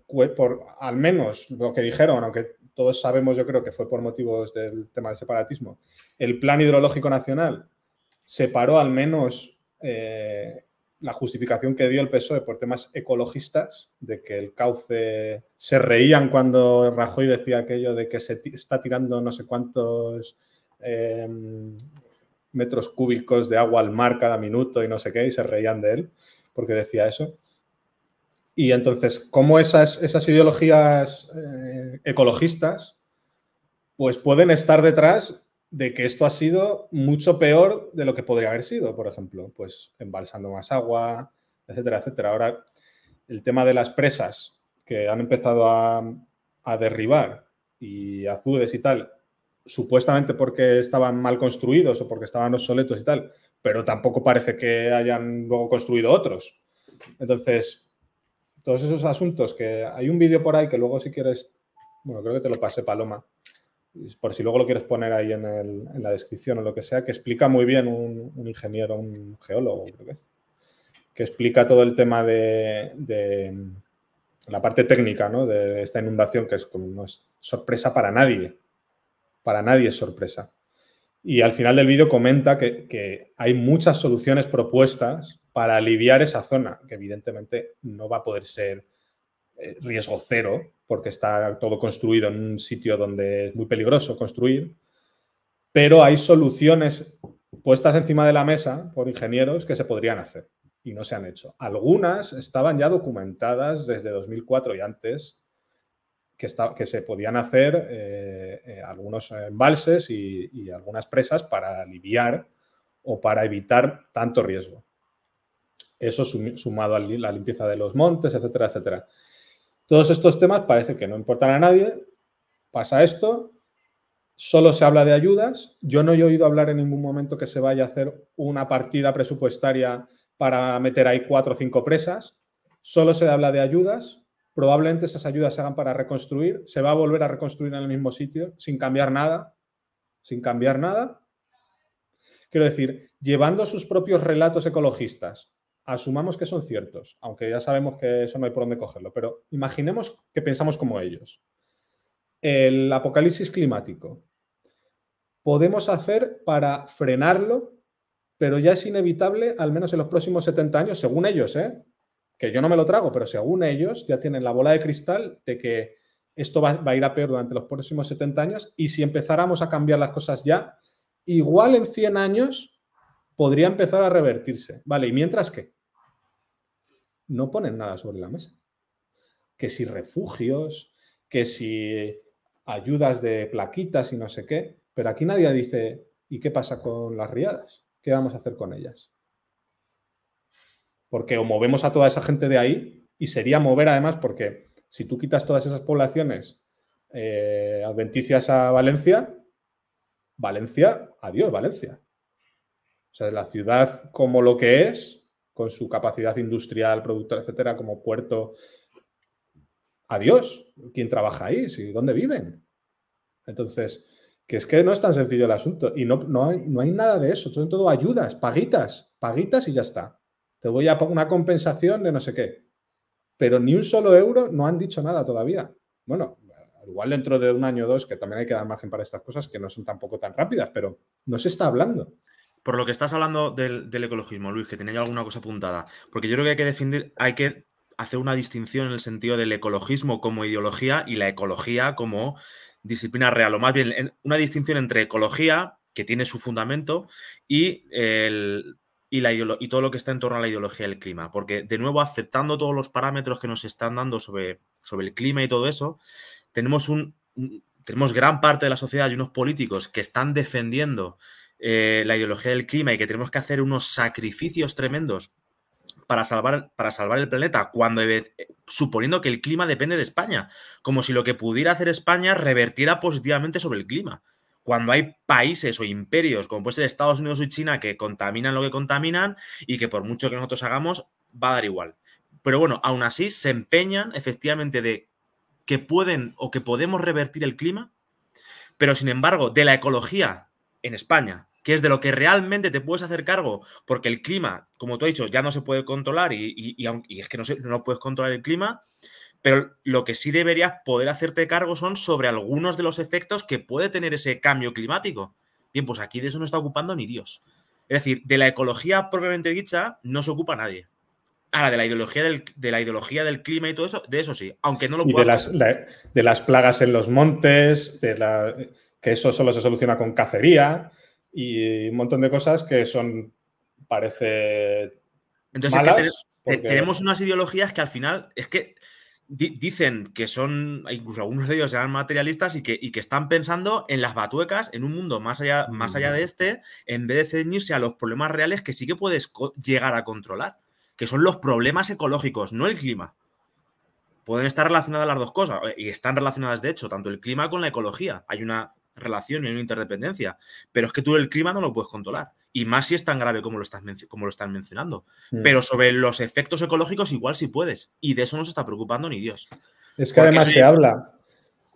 al menos lo que dijeron, aunque todos sabemos, yo creo que fue por motivos del tema del separatismo, el Plan Hidrológico Nacional separó al menos la justificación que dio el PSOE por temas ecologistas, de que el cauce... Se reían cuando Rajoy decía aquello de que se está tirando no sé cuántos metros cúbicos de agua al mar cada minuto y no sé qué, y se reían de él porque decía eso. Y entonces, ¿cómo esas ideologías ecologistas pues pueden estar detrás de que esto ha sido mucho peor de lo que podría haber sido, por ejemplo, pues embalsando más agua, etcétera, etcétera? Ahora, el tema de las presas que han empezado a derribar y azudes y tal, supuestamente porque estaban mal construidos o porque estaban obsoletos y tal, pero tampoco parece que hayan luego construido otros. Entonces, todos esos asuntos que... Hay un vídeo por ahí que luego si quieres... Bueno, creo que te lo pasé, Paloma, por si luego lo quieres poner ahí en la descripción o lo que sea, que explica muy bien un ingeniero, un geólogo, creo que explica todo el tema de la parte técnica, ¿no? De esta inundación, que no es sorpresa para nadie. Para nadie es sorpresa. Y al final del vídeo comenta que hay muchas soluciones propuestas para aliviar esa zona, que evidentemente no va a poder ser riesgo cero, porque está todo construido en un sitio donde es muy peligroso construir, pero hay soluciones puestas encima de la mesa por ingenieros que se podrían hacer y no se han hecho. Algunas estaban ya documentadas desde 2004 y antes, que se podían hacer algunos embalses y algunas presas para aliviar o para evitar tanto riesgo. Eso sumado a la limpieza de los montes, etcétera, etcétera. Todos estos temas parece que no importan a nadie. Pasa esto, solo se habla de ayudas. Yo no he oído hablar en ningún momento que se vaya a hacer una partida presupuestaria para meter ahí 4 o 5 presas. Solo se habla de ayudas. Probablemente esas ayudas se hagan para reconstruir. Se va a volver a reconstruir en el mismo sitio sin cambiar nada. Sin cambiar nada. Quiero decir, llevando sus propios relatos ecologistas, asumamos que son ciertos, aunque ya sabemos que eso no hay por dónde cogerlo, pero imaginemos que pensamos como ellos. El apocalipsis climático. Podemos hacer para frenarlo, pero ya es inevitable, al menos en los próximos 70 años, según ellos, que yo no me lo trago, pero según ellos ya tienen la bola de cristal de que esto va a ir a peor durante los próximos 70 años y si empezáramos a cambiar las cosas ya, igual en 100 años podría empezar a revertirse. Vale, ¿y mientras qué? No ponen nada sobre la mesa. Que si refugios, que si ayudas de plaquitas y no sé qué, pero aquí nadie dice, ¿y qué pasa con las riadas? ¿Qué vamos a hacer con ellas? Porque o movemos a toda esa gente de ahí, y sería mover además, porque si tú quitas todas esas poblaciones adventicias a Valencia, adiós Valencia. O sea, la ciudad como lo que es, con su capacidad industrial, productora, etcétera, como puerto. Adiós. ¿Quién trabaja ahí? ¿Sí? ¿Dónde viven? Entonces, que es que no es tan sencillo el asunto. Y no hay nada de eso. Son todo ayudas, paguitas y ya está. Te voy a poner una compensación de no sé qué. Pero ni un solo euro no han dicho nada todavía. Bueno, igual dentro de un año o dos, que también hay que dar margen para estas cosas que no son tampoco tan rápidas, pero no se está hablando. Por lo que estás hablando del ecologismo, Luis, que tenía yo alguna cosa apuntada, porque yo creo que hay que hacer una distinción en el sentido del ecologismo como ideología y la ecología como disciplina real, o más bien una distinción entre ecología, que tiene su fundamento, y todo lo que está en torno a la ideología del clima. Porque, de nuevo, aceptando todos los parámetros que nos están dando sobre el clima y todo eso, tenemos gran parte de la sociedad y unos políticos que están defendiendo la ideología del clima y que tenemos que hacer unos sacrificios tremendos para salvar el planeta, suponiendo que el clima depende de España, como si lo que pudiera hacer España revertiera positivamente sobre el clima. Cuando hay países o imperios, como puede ser Estados Unidos y China, que contaminan lo que contaminan y que por mucho que nosotros hagamos, va a dar igual. Pero bueno, aún así se empeñan efectivamente de que pueden o que podemos revertir el clima, pero sin embargo, de la ecología en España, que es de lo que realmente te puedes hacer cargo, porque el clima, como tú has dicho, ya no se puede controlar y es que no puedes controlar el clima, pero lo que sí deberías poder hacerte cargo son sobre algunos de los efectos que puede tener ese cambio climático. Bien, pues aquí de eso no está ocupando ni Dios. Es decir, de la ecología propiamente dicha no se ocupa nadie. Ahora, de la ideología del clima y todo eso, de eso sí, aunque no lo Y puedas... de las plagas en los montes, que eso solo se soluciona con cacería y un montón de cosas que son, parece Entonces es que malas. tenemos unas ideologías que al final es que dicen que son, incluso algunos de ellos sean materialistas y que están pensando en las batuecas, en un mundo más allá de este, en vez de ceñirse a los problemas reales que sí que puedes llegar a controlar, que son los problemas ecológicos, no el clima. Pueden estar relacionadas las dos cosas, y están relacionadas de hecho, tanto el clima con la ecología. Hay una relación y una interdependencia, pero es que tú el clima no lo puedes controlar, y más si es tan grave como lo están mencionando. Pero sobre los efectos ecológicos igual sí puedes, y de eso no se está preocupando ni Dios. Es que además se habla,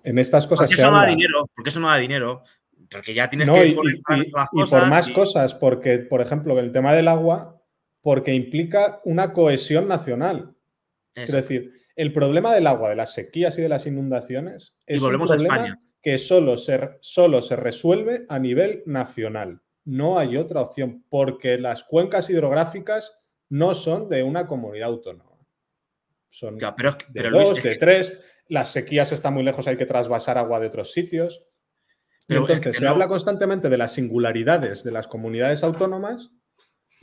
en estas cosas porque se eso habla... no da dinero, porque eso no da dinero, porque ya tienes No, que poner parámetros a las cosas. Y por más cosas, porque, por ejemplo, el tema del agua, porque implica una cohesión nacional. Es decir, el problema del agua, de las sequías y de las inundaciones es un problema que solo se resuelve a nivel nacional. No hay otra opción, porque las cuencas hidrográficas no son de una comunidad autónoma. Son de dos, de tres. Las sequías están muy lejos, hay que trasvasar agua de otros sitios. Y entonces se habla constantemente de las singularidades de las comunidades autónomas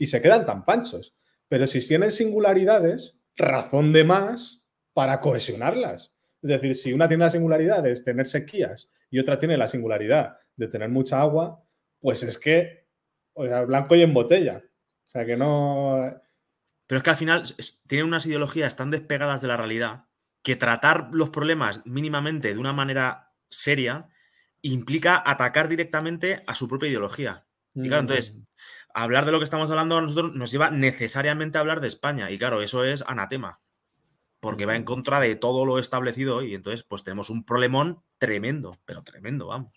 y se quedan tan panchos. Pero si tienen singularidades, razón de más para cohesionarlas. Es decir, si una tiene la singularidad de tener sequías y otra tiene la singularidad de tener mucha agua, pues es que, o sea, blanco y en botella. O sea, que no... Pero es que al final tienen unas ideologías tan despegadas de la realidad que tratar los problemas mínimamente de una manera seria implica atacar directamente a su propia ideología. Y claro, entonces, hablar de lo que estamos hablando a nosotros nos lleva necesariamente a hablar de España. Y claro, eso es anatema, porque va en contra de todo lo establecido y entonces pues tenemos un problemón tremendo, pero tremendo, vamos.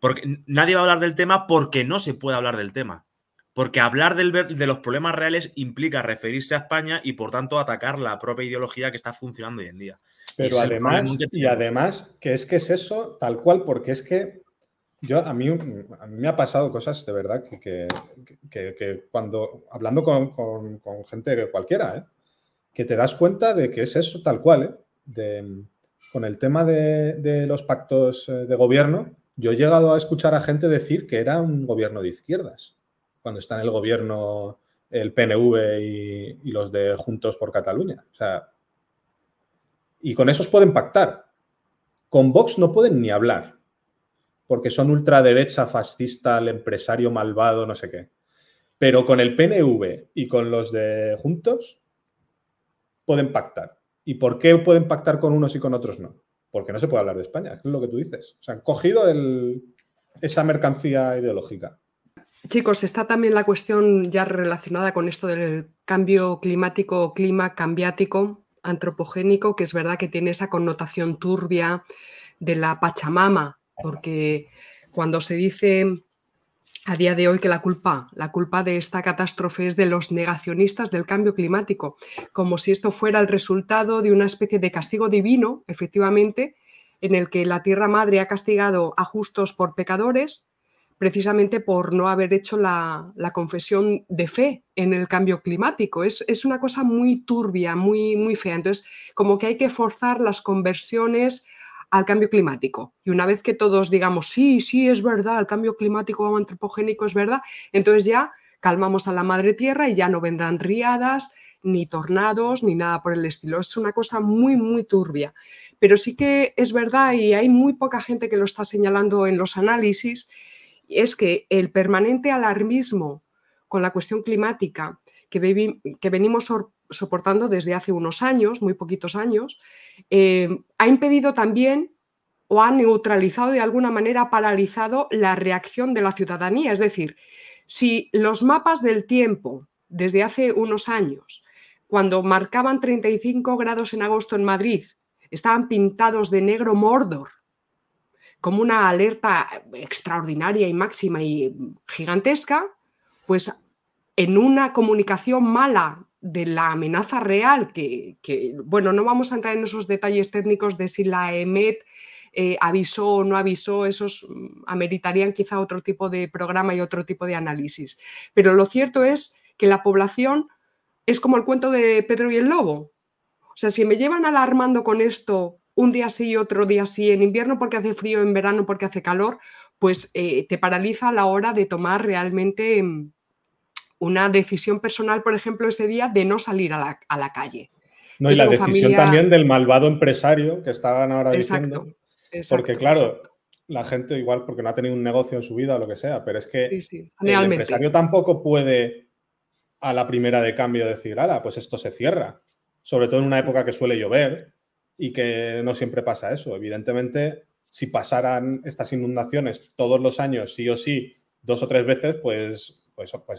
Porque nadie va a hablar del tema porque no se puede hablar del tema. Porque hablar de los problemas reales implica referirse a España y, por tanto, atacar la propia ideología que está funcionando hoy en día. Pero además, que es eso tal cual, porque es que a mí me ha pasado cosas de verdad que cuando, hablando con gente cualquiera, que te das cuenta de que es eso tal cual, con el tema de los pactos de gobierno, yo he llegado a escuchar a gente decir que era un gobierno de izquierdas, cuando está en el gobierno el PNV y los de Juntos por Cataluña. O sea, y con esos pueden pactar. Con Vox no pueden ni hablar, porque son ultraderecha, fascista, el empresario malvado, no sé qué. Pero con el PNV y con los de Juntos pueden pactar. ¿Y por qué pueden pactar con unos y con otros no? Porque no se puede hablar de España, es lo que tú dices. O sea, han cogido esa mercancía ideológica. Chicos, está también la cuestión ya relacionada con esto del cambio climático, clima cambiático, antropogénico, que es verdad que tiene esa connotación turbia de la Pachamama, porque cuando se dice a día de hoy que la culpa de esta catástrofe es de los negacionistas del cambio climático, como si esto fuera el resultado de una especie de castigo divino, efectivamente, en el que la Tierra Madre ha castigado a justos por pecadores, precisamente por no haber hecho la confesión de fe en el cambio climático. Es una cosa muy turbia, muy, muy fea. Entonces, como que hay que forzar las conversiones al cambio climático. Y una vez que todos digamos, sí, es verdad, el cambio climático antropogénico es verdad, entonces ya calmamos a la madre tierra y ya no vendrán riadas, ni tornados, ni nada por el estilo. Es una cosa muy, muy turbia. Pero sí que es verdad, y hay muy poca gente que lo está señalando en los análisis, es que el permanente alarmismo con la cuestión climática que venimos soportando desde hace unos años, muy poquitos años, ha impedido también o ha neutralizado de alguna manera, ha paralizado la reacción de la ciudadanía. Es decir, si los mapas del tiempo desde hace unos años, cuando marcaban 35 grados en agosto en Madrid, estaban pintados de negro Mordor, como una alerta extraordinaria y máxima y gigantesca, pues en una comunicación mala de la amenaza real, que bueno, no vamos a entrar en esos detalles técnicos de si la EMET avisó o no avisó, esos ameritarían quizá otro tipo de programa y otro tipo de análisis. Pero lo cierto es que la población es como el cuento de Pedro y el Lobo. O sea, si me llevan alarmando con esto un día sí y otro día sí, en invierno porque hace frío, en verano porque hace calor, pues te paraliza a la hora de tomar realmente una decisión personal, por ejemplo, ese día de no salir a la calle. No, y la decisión también del malvado empresario que estaban ahora diciendo. Porque, claro, la gente igual porque no ha tenido un negocio en su vida o lo que sea, pero es que el empresario tampoco puede a la primera de cambio decir, ala, pues esto se cierra. Sobre todo en una época que suele llover y que no siempre pasa eso. Evidentemente, si pasaran estas inundaciones todos los años, sí o sí, 2 o 3 veces, pues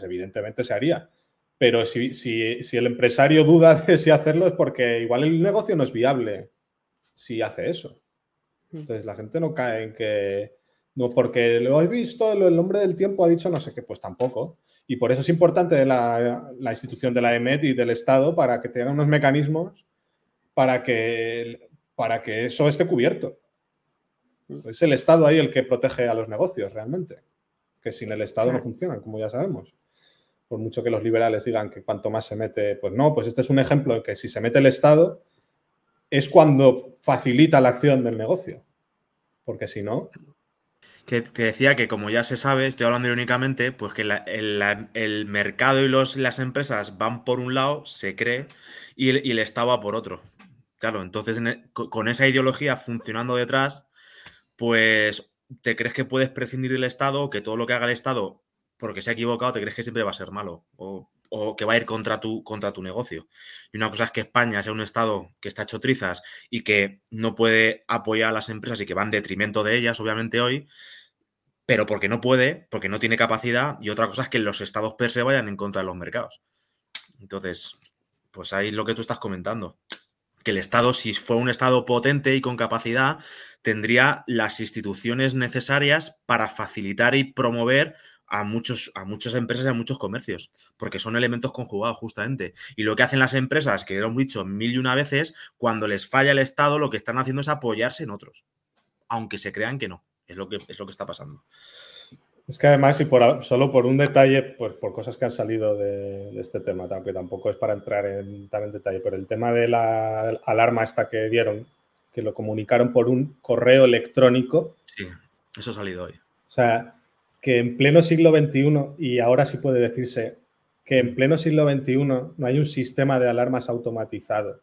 evidentemente se haría. Pero si el empresario duda de si hacerlo es porque igual el negocio no es viable si hace eso. Entonces la gente no cae en que no porque lo he visto, el hombre del tiempo ha dicho no sé qué, pues tampoco. Y por eso es importante la institución de la EMET y del Estado para que tengan unos mecanismos para que eso esté cubierto. Es el Estado ahí el que protege a los negocios realmente, que sin el Estado no funcionan, como ya sabemos. Por mucho que los liberales digan que cuanto más se mete, pues no, pues este es un ejemplo en que si se mete el Estado es cuando facilita la acción del negocio, porque si no... Que te decía que como ya se sabe, estoy hablando irónicamente, pues que el mercado y las empresas van por un lado, se cree, y el Estado va por otro. Claro, entonces con esa ideología funcionando detrás, pues te crees que puedes prescindir del Estado, que todo lo que haga el Estado, porque se ha equivocado, te crees que siempre va a ser malo o que va a ir contra tu negocio. Y una cosa es que España sea un Estado que está hecho trizas y que no puede apoyar a las empresas y que va en detrimento de ellas, obviamente hoy, pero porque no puede, porque no tiene capacidad, y otra cosa es que los estados per se vayan en contra de los mercados. Entonces, pues ahí lo que tú estás comentando, que el Estado, si fuera un Estado potente y con capacidad, tendría las instituciones necesarias para facilitar y promover a muchas empresas y a muchos comercios, porque son elementos conjugados justamente. Y lo que hacen las empresas, que lo hemos dicho 1001 veces, cuando les falla el Estado, lo que están haciendo es apoyarse en otros, aunque se crean que no. Es lo que está pasando. Es que además, y solo por un detalle, pues por cosas que han salido de este tema, que tampoco es para entrar tan en detalle, pero el tema de la alarma esta que dieron, que lo comunicaron por un correo electrónico. Sí, eso ha salido hoy. O sea, que en pleno siglo XXI, y ahora sí puede decirse, que en pleno siglo XXI no hay un sistema de alarmas automatizado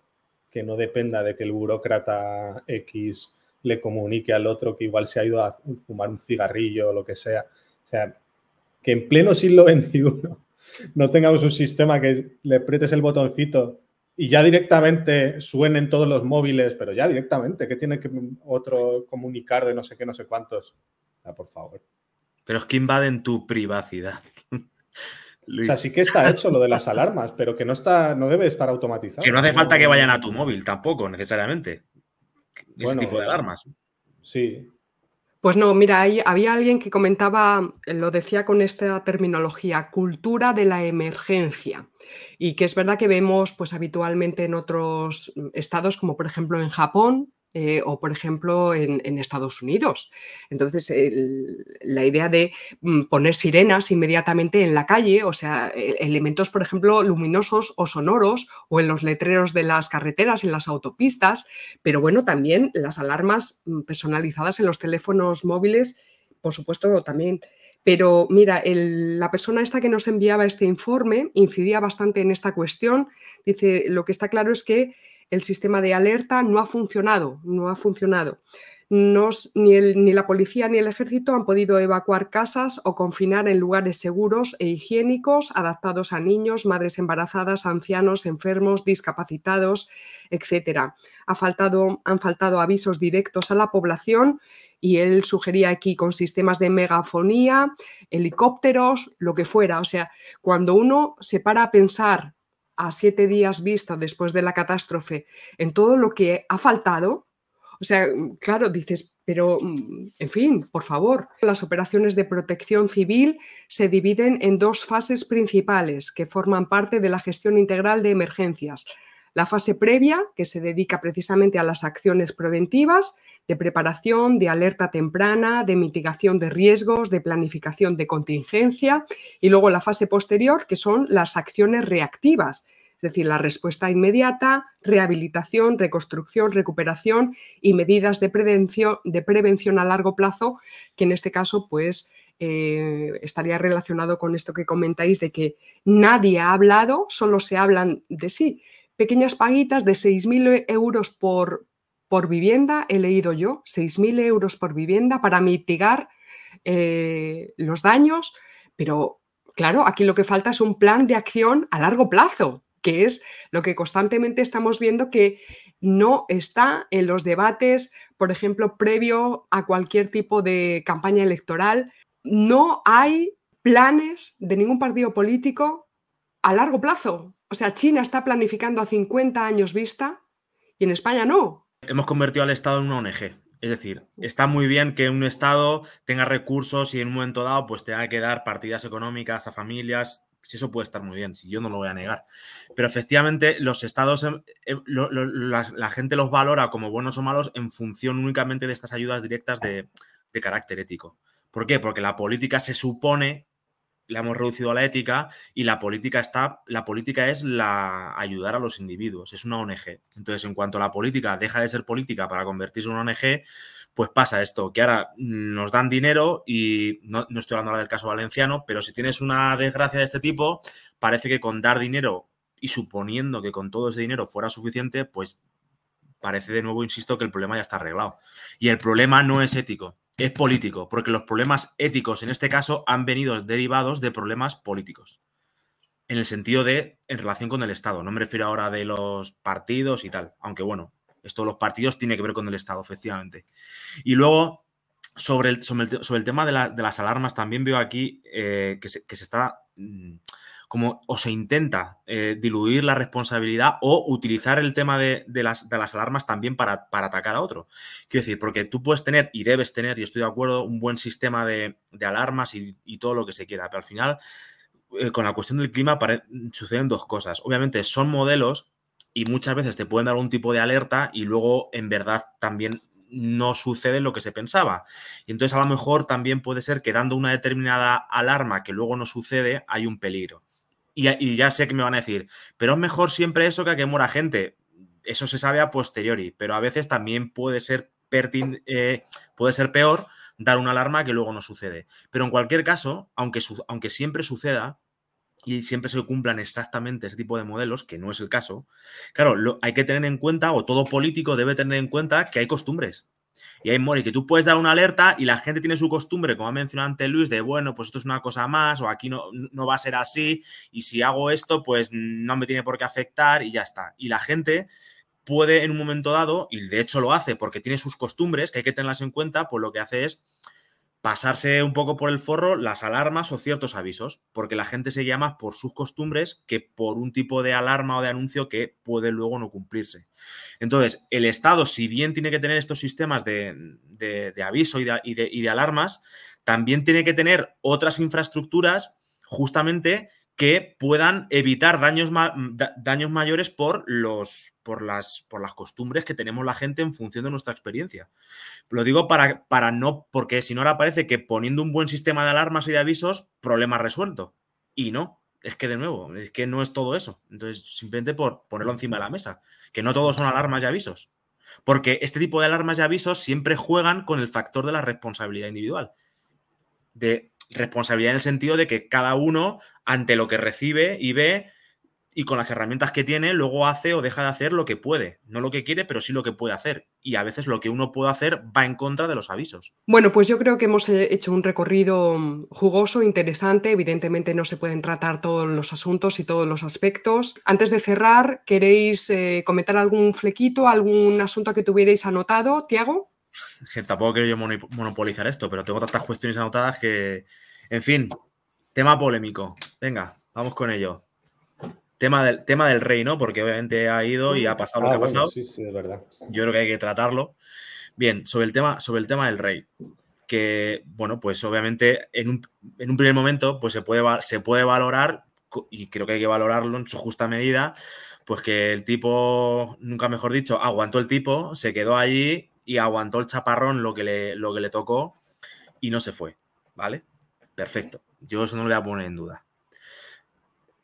que no dependa de que el burócrata X le comunique al otro que igual se ha ido a fumar un cigarrillo o lo que sea. O sea, que en pleno siglo XXI no tengamos un sistema que le aprietes el botoncito y ya directamente suenen todos los móviles, pero ya directamente, que tiene que otro comunicar de no sé qué, no sé cuántos. Ya, por favor. Pero es que invaden tu privacidad. Luis. O sea, sí que está hecho lo de las alarmas, pero que no debe estar automatizado. Que no hace falta que vayan a tu móvil tampoco, necesariamente. Ese Bueno, tipo de alarmas. Sí. Pues no, mira, había alguien que comentaba, lo decía con esta terminología, cultura de la emergencia. Y que es verdad que vemos pues habitualmente en otros estados, como por ejemplo en Japón, o por ejemplo en Estados Unidos. Entonces, la idea de poner sirenas inmediatamente en la calle, o sea, elementos, por ejemplo, luminosos o sonoros, o en los letreros de las carreteras, en las autopistas, pero bueno, también las alarmas personalizadas en los teléfonos móviles, por supuesto, también. Pero mira, la persona esta que nos enviaba este informe incidía bastante en esta cuestión. Dice, lo que está claro es que el sistema de alerta no ha funcionado. Ni la policía ni el ejército han podido evacuar casas o confinar en lugares seguros e higiénicos adaptados a niños, madres embarazadas, ancianos, enfermos, discapacitados, etc. Han faltado avisos directos a la población y él sugería aquí con sistemas de megafonía, helicópteros, lo que fuera. O sea, cuando uno se para a pensar a 7 días vista después de la catástrofe en todo lo que ha faltado, o sea, claro, dices, pero, en fin, por favor. Las operaciones de protección civil se dividen en 2 fases principales que forman parte de la gestión integral de emergencias. La fase previa, que se dedica precisamente a las acciones preventivas, de preparación, de alerta temprana, de mitigación de riesgos, de planificación de contingencia, y luego la fase posterior, que son las acciones reactivas, Es decir, la respuesta inmediata, rehabilitación, reconstrucción, recuperación y medidas de prevención a largo plazo, que en este caso pues estaría relacionado con esto que comentáis de que nadie ha hablado, solo se hablan de sí. Pequeñas paguitas de 6.000 euros por vivienda, he leído yo, 6.000 euros por vivienda para mitigar los daños, pero claro, aquí lo que falta es un plan de acción a largo plazo, que es lo que constantemente estamos viendo que no está en los debates, por ejemplo, previo a cualquier tipo de campaña electoral. No hay planes de ningún partido político a largo plazo. O sea, China está planificando a 50 años vista y en España no. Hemos convertido al Estado en una ONG. Es decir, está muy bien que un Estado tenga recursos y en un momento dado pues tenga que dar partidas económicas a familias. Si eso puede estar muy bien, si yo no lo voy a negar. Pero efectivamente los estados, la gente los valora como buenos o malos en función únicamente de estas ayudas directas de carácter ético. ¿Por qué? Porque la política se supone, la hemos reducido a la ética y la política es ayudar a los individuos, es una ONG. Entonces, en cuanto la política deja de ser política para convertirse en una ONG, pues pasa esto, que ahora nos dan dinero y no estoy hablando ahora del caso valenciano, pero si tienes una desgracia de este tipo, parece que con dar dinero y suponiendo que con todo ese dinero fuera suficiente, pues parece de nuevo, insisto, que el problema ya está arreglado. Y el problema no es ético, es político, porque los problemas éticos en este caso han venido derivados de problemas políticos. En el sentido de, en relación con el Estado. No me refiero ahora de los partidos y tal, aunque bueno, esto de los partidos tiene que ver con el Estado, efectivamente. Y luego, sobre el tema de las alarmas, también veo aquí que se está como o se intenta diluir la responsabilidad o utilizar el tema de las alarmas también para atacar a otro. Quiero decir, porque tú puedes tener y debes tener, y estoy de acuerdo, un buen sistema de alarmas y todo lo que se quiera, pero al final, con la cuestión del clima suceden dos cosas. Obviamente son modelos y muchas veces te pueden dar un tipo de alerta y luego en verdad también no sucede lo que se pensaba. Y entonces a lo mejor también puede ser que dando una determinada alarma que luego no sucede, hay un peligro. Y ya sé que me van a decir, pero es mejor siempre eso que a que muera gente. Eso se sabe a posteriori, pero a veces también puede ser peor dar una alarma que luego no sucede. Pero en cualquier caso, aunque siempre suceda y siempre se cumplan exactamente ese tipo de modelos, que no es el caso, claro, hay que tener en cuenta, o todo político debe tener en cuenta, que hay costumbres. Y hay Mori, que tú puedes dar una alerta y la gente tiene su costumbre, como ha mencionado antes Luis, de bueno, pues esto es una cosa más, o aquí no va a ser así, y si hago esto, pues no me tiene por qué afectar y ya está. Y la gente puede en un momento dado, y de hecho lo hace porque tiene sus costumbres, que hay que tenerlas en cuenta, pues lo que hace es pasarse un poco por el forro las alarmas o ciertos avisos, porque la gente se guía más por sus costumbres que por un tipo de alarma o de anuncio que puede luego no cumplirse. Entonces, el Estado, si bien tiene que tener estos sistemas de aviso y de alarmas, también tiene que tener otras infraestructuras justamente que puedan evitar daños mayores por las costumbres que tenemos la gente en función de nuestra experiencia. Lo digo para no, porque si no ahora parece que poniendo un buen sistema de alarmas y de avisos, problema resuelto. Y no, es que de nuevo, es que no es todo eso. Entonces, simplemente por ponerlo encima de la mesa, que no todos son alarmas y avisos. Porque este tipo de alarmas y avisos siempre juegan con el factor de la responsabilidad individual. De responsabilidad en el sentido de que cada uno, ante lo que recibe y ve, y con las herramientas que tiene, luego hace o deja de hacer lo que puede. No lo que quiere, pero sí lo que puede hacer. Y a veces lo que uno puede hacer va en contra de los avisos. Bueno, pues yo creo que hemos hecho un recorrido jugoso, interesante. Evidentemente no se pueden tratar todos los asuntos y todos los aspectos. Antes de cerrar, ¿queréis comentar algún flequito, algún asunto que tuvierais anotado, Tiago? Tampoco quiero yo monopolizar esto, pero tengo tantas cuestiones anotadas que... En fin, tema polémico. Venga, vamos con ello. Tema del rey, ¿no? Porque obviamente ha ido y ha pasado lo que ha pasado. Sí, es verdad. Yo creo que hay que tratarlo. Bien, sobre el tema del rey. Que, bueno, pues obviamente en un primer momento pues se puede valorar, y creo que hay que valorarlo en su justa medida, pues que el tipo, nunca mejor dicho, aguantó el tipo, se quedó allí y aguantó el chaparrón lo que le tocó y no se fue, ¿vale? Perfecto. Yo eso no lo voy a poner en duda.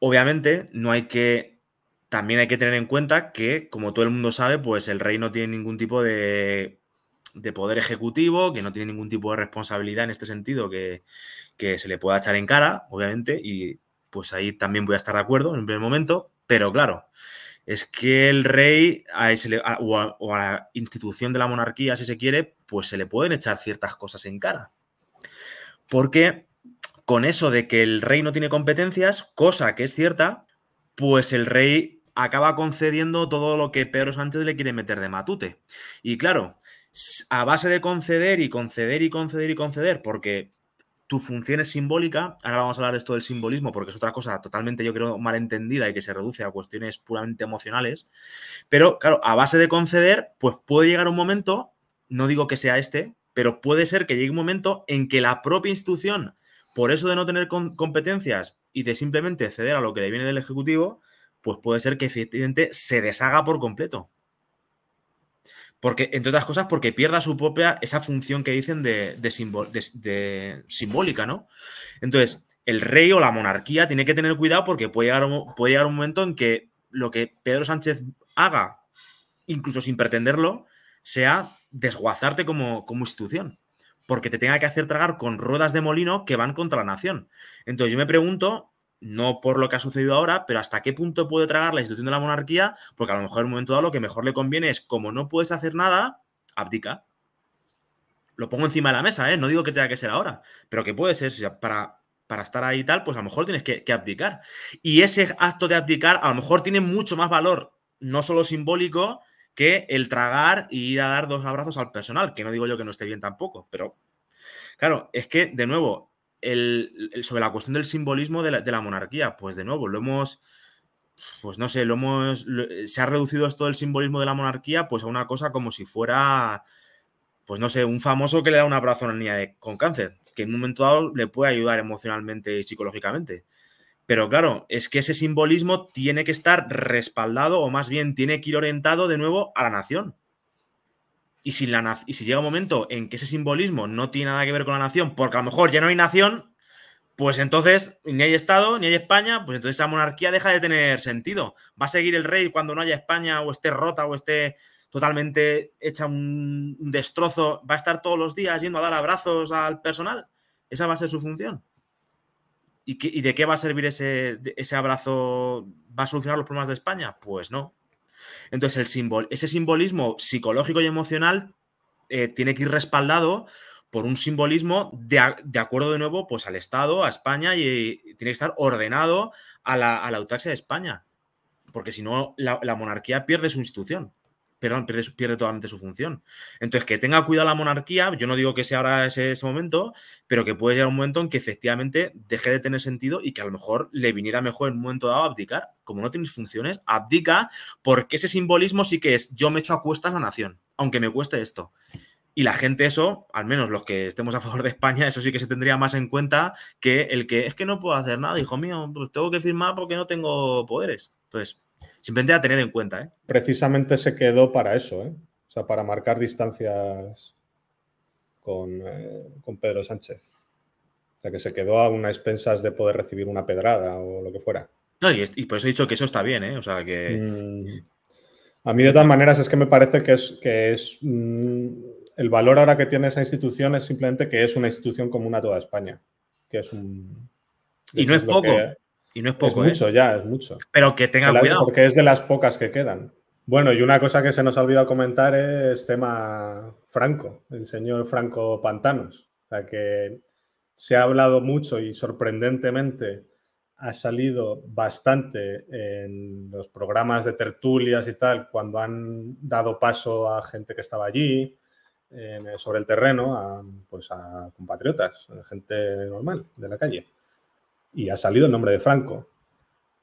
Obviamente no hay que también hay que tener en cuenta que, como todo el mundo sabe, pues el rey no tiene ningún tipo de poder ejecutivo, que no tiene ningún tipo de responsabilidad en este sentido que se le pueda echar en cara, obviamente, y pues ahí también voy a estar de acuerdo en el primer momento, pero claro, es que el rey o a la institución de la monarquía, si se quiere, pues se le pueden echar ciertas cosas en cara. Porque con eso de que el rey no tiene competencias, cosa que es cierta, pues el rey acaba concediendo todo lo que Pedro Sánchez le quiere meter de matute. Y claro, a base de conceder y conceder y conceder y conceder, porque tu función es simbólica, ahora vamos a hablar de esto del simbolismo, porque es otra cosa totalmente, yo creo, malentendida y que se reduce a cuestiones puramente emocionales, pero claro, a base de conceder, pues puede llegar un momento, no digo que sea este, pero puede ser que llegue un momento en que la propia institución, por eso de no tener competencias y de simplemente ceder a lo que le viene del Ejecutivo, pues puede ser que efectivamente se deshaga por completo. Porque, entre otras cosas, porque pierda su propia, esa función que dicen de simbólica, ¿no? Entonces, el rey o la monarquía tiene que tener cuidado porque puede llegar un momento en que lo que Pedro Sánchez haga, incluso sin pretenderlo, sea desguazarte como institución. Porque te tenga que hacer tragar con ruedas de molino que van contra la nación. Entonces, yo me pregunto, no por lo que ha sucedido ahora, pero hasta qué punto puede tragar la institución de la monarquía, porque a lo mejor en un momento dado lo que mejor le conviene es, como no puedes hacer nada, abdica. Lo pongo encima de la mesa, ¿eh? No digo que tenga que ser ahora, pero que puede ser, si para estar ahí y tal, pues a lo mejor tienes que abdicar. Y ese acto de abdicar a lo mejor tiene mucho más valor, no solo simbólico, que el tragar y ir a dar 2 abrazos al personal, que no digo yo que no esté bien tampoco, pero claro, es que, de nuevo, sobre la cuestión del simbolismo de la monarquía, pues de nuevo, pues no sé, se ha reducido esto del simbolismo de la monarquía pues a una cosa como si fuera, pues no sé, un famoso que le da un abrazo a una niña con cáncer, que en un momento dado le puede ayudar emocionalmente y psicológicamente. Pero claro, es que ese simbolismo tiene que estar respaldado, o más bien tiene que ir orientado de nuevo a la nación. Y si llega un momento en que ese simbolismo no tiene nada que ver con la nación, porque a lo mejor ya no hay nación, pues entonces ni hay Estado, ni hay España, pues entonces esa monarquía deja de tener sentido. ¿Va a seguir el rey cuando no haya España o esté rota o esté totalmente hecha un destrozo? ¿Va a estar todos los días yendo a dar abrazos al personal? ¿Esa va a ser su función? ¿Y de qué va a servir ese abrazo? ¿Va a solucionar los problemas de España? Pues no. Entonces, ese simbolismo psicológico y emocional tiene que ir respaldado por un simbolismo de acuerdo de nuevo pues al Estado, a España, y tiene que estar ordenado a la autarquía de España. Porque si no, la monarquía pierde su institución. Perdón, pierde totalmente su función. Entonces, que tenga cuidado la monarquía, yo no digo que sea ahora ese momento, pero que puede llegar un momento en que efectivamente deje de tener sentido y que a lo mejor le viniera mejor en un momento dado abdicar. Como no tienes funciones, abdica, porque ese simbolismo sí que es yo me echo a cuestas la nación, aunque me cueste esto. Y la gente eso, al menos los que estemos a favor de España, eso sí que se tendría más en cuenta que el que es que no puedo hacer nada, hijo mío, pues tengo que firmar porque no tengo poderes. Entonces, simplemente a tener en cuenta, ¿eh? Precisamente se quedó para eso, ¿eh? O sea, para marcar distancias con Pedro Sánchez. O sea, que se quedó a unas expensas de poder recibir una pedrada o lo que fuera. No, y por eso he dicho que eso está bien, ¿eh? O sea, que... A mí, de todas maneras, es que me parece que es el valor ahora que tiene esa institución es simplemente que es una institución común a toda España. Que es un... Y no es poco. Y no es poco, es mucho, ya, es mucho. Pero que tenga cuidado. Porque es de las pocas que quedan. Bueno, y una cosa que se nos ha olvidado comentar es tema Franco, el señor Franco Pantanos. O sea, que se ha hablado mucho y sorprendentemente ha salido bastante en los programas de tertulias y tal, cuando han dado paso a gente que estaba allí, sobre el terreno, pues a compatriotas, a gente normal de la calle. Y ha salido el nombre de Franco.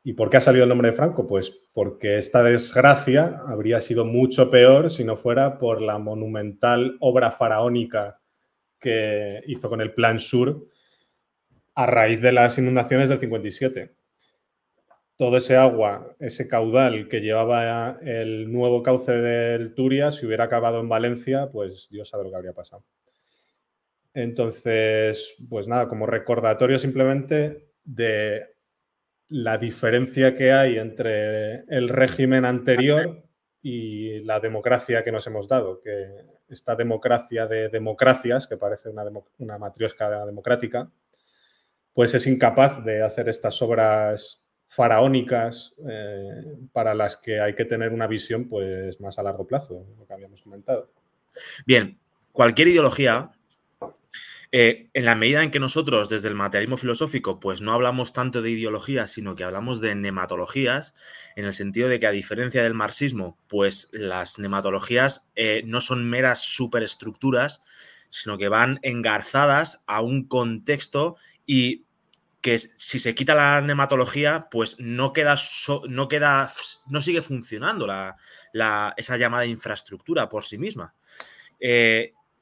¿Y por qué ha salido el nombre de Franco? Pues porque esta desgracia habría sido mucho peor si no fuera por la monumental obra faraónica que hizo con el Plan Sur a raíz de las inundaciones del 57. Todo ese agua, ese caudal que llevaba el nuevo cauce del Turia, si hubiera acabado en Valencia, pues Dios sabe lo que habría pasado. Entonces, pues nada, como recordatorio simplemente de la diferencia que hay entre el régimen anterior y la democracia que nos hemos dado, que esta democracia de democracias, que parece una matriosca democrática, pues es incapaz de hacer estas obras faraónicas para las que hay que tener una visión pues más a largo plazo, lo que habíamos comentado. Bien, cualquier ideología, en la medida en que nosotros desde el materialismo filosófico pues no hablamos tanto de ideologías, sino que hablamos de nematologías, en el sentido de que a diferencia del marxismo, pues las nematologías no son meras superestructuras, sino que van engarzadas a un contexto y que si se quita la nematología, pues no sigue funcionando esa llamada infraestructura por sí misma.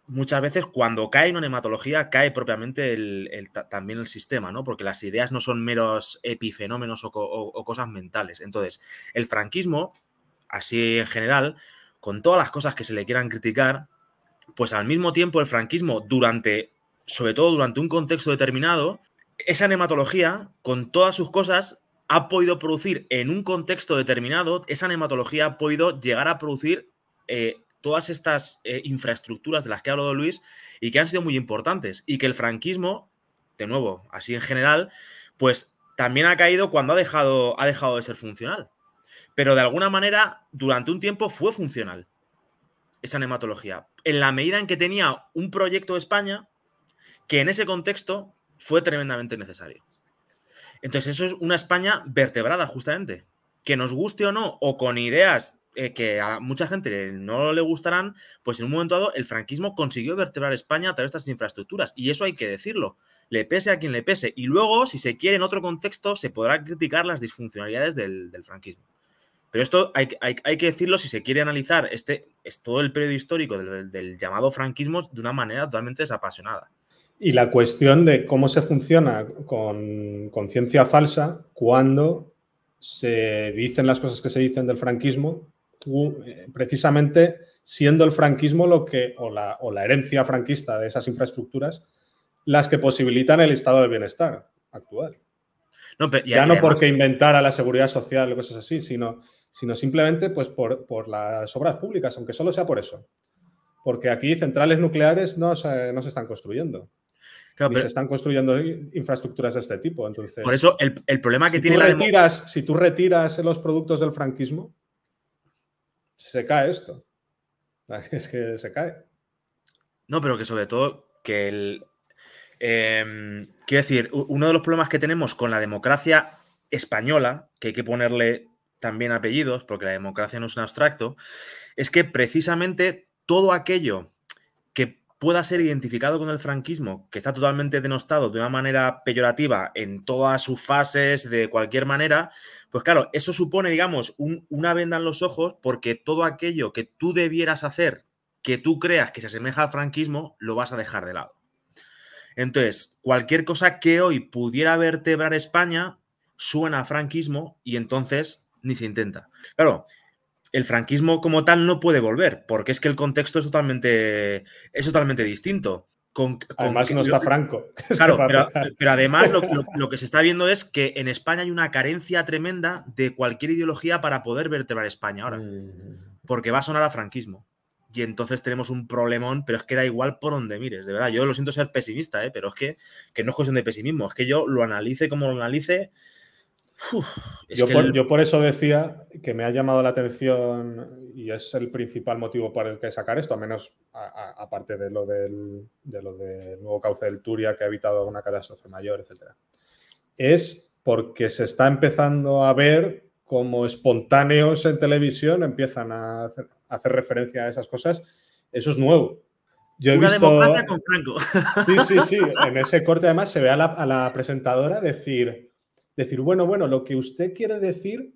Muchas veces cuando cae una nematología cae propiamente también el sistema, ¿no? Porque las ideas no son meros epifenómenos o cosas mentales. Entonces, el franquismo, así en general, con todas las cosas que se le quieran criticar, pues al mismo tiempo el franquismo, sobre todo durante un contexto determinado, esa nematología, con todas sus cosas, ha podido producir en un contexto determinado, esa nematología ha podido llegar a producir todas estas infraestructuras de las que ha hablado Luis y que han sido muy importantes. Y que el franquismo, de nuevo, así en general, pues también ha caído cuando ha dejado de ser funcional. Pero de alguna manera, durante un tiempo fue funcional esa nematología. En la medida en que tenía un proyecto de España que en ese contexto fue tremendamente necesario. Entonces eso es una España vertebrada justamente. Que nos guste o no, o con ideas que a mucha gente no le gustarán, pues en un momento dado el franquismo consiguió vertebrar España a través de estas infraestructuras. Y eso hay que decirlo. Le pese a quien le pese. Y luego, si se quiere en otro contexto, se podrá criticar las disfuncionalidades del franquismo. Pero esto hay que decirlo si se quiere analizar es todo el periodo histórico del llamado franquismo de una manera totalmente desapasionada. Y la cuestión de cómo se funciona con ciencia falsa cuando se dicen las cosas que se dicen del franquismo, precisamente siendo el franquismo o la herencia franquista de esas infraestructuras las que posibilitan el estado de bienestar actual. No porque inventara la seguridad social o cosas así, sino simplemente pues, por las obras públicas, aunque solo sea por eso. Porque aquí centrales nucleares no se están construyendo. Claro, ni se están construyendo infraestructuras de este tipo. Entonces, por eso el problema que tiene si tú retiras los productos del franquismo, se cae esto. Es que se cae. No, pero que sobre todo que quiero decir, uno de los problemas que tenemos con la democracia española, que hay que ponerle también apellidos, porque la democracia no es un abstracto, es que precisamente todo aquello que pueda ser identificado con el franquismo, que está totalmente denostado de una manera peyorativa en todas sus fases, de cualquier manera, pues claro, eso supone, digamos, una venda en los ojos, porque todo aquello que tú debieras hacer, que tú creas que se asemeja al franquismo, lo vas a dejar de lado. Entonces, cualquier cosa que hoy pudiera vertebrar España suena a franquismo y entonces ni se intenta. Claro, el franquismo como tal no puede volver, porque es que el contexto es totalmente distinto. Además no está Franco. Claro, pero además lo que se está viendo es que en España hay una carencia tremenda de cualquier ideología para poder vertebrar España ahora, porque va a sonar a franquismo. Y entonces tenemos un problemón, pero es que da igual por donde mires, de verdad. Yo lo siento ser pesimista, pero es que no es cuestión de pesimismo, es que yo lo analice como lo analice. Yo por eso decía que me ha llamado la atención y es el principal motivo por el que sacar esto, al menos aparte de lo del nuevo cauce del Turia que ha evitado una catástrofe mayor, etc. Es porque se está empezando a ver como espontáneos en televisión empiezan a hacer referencia a esas cosas. Eso es nuevo. Yo he visto... democracia con Franco. Sí. En ese corte además se ve a la presentadora decir, bueno, lo que usted quiere decir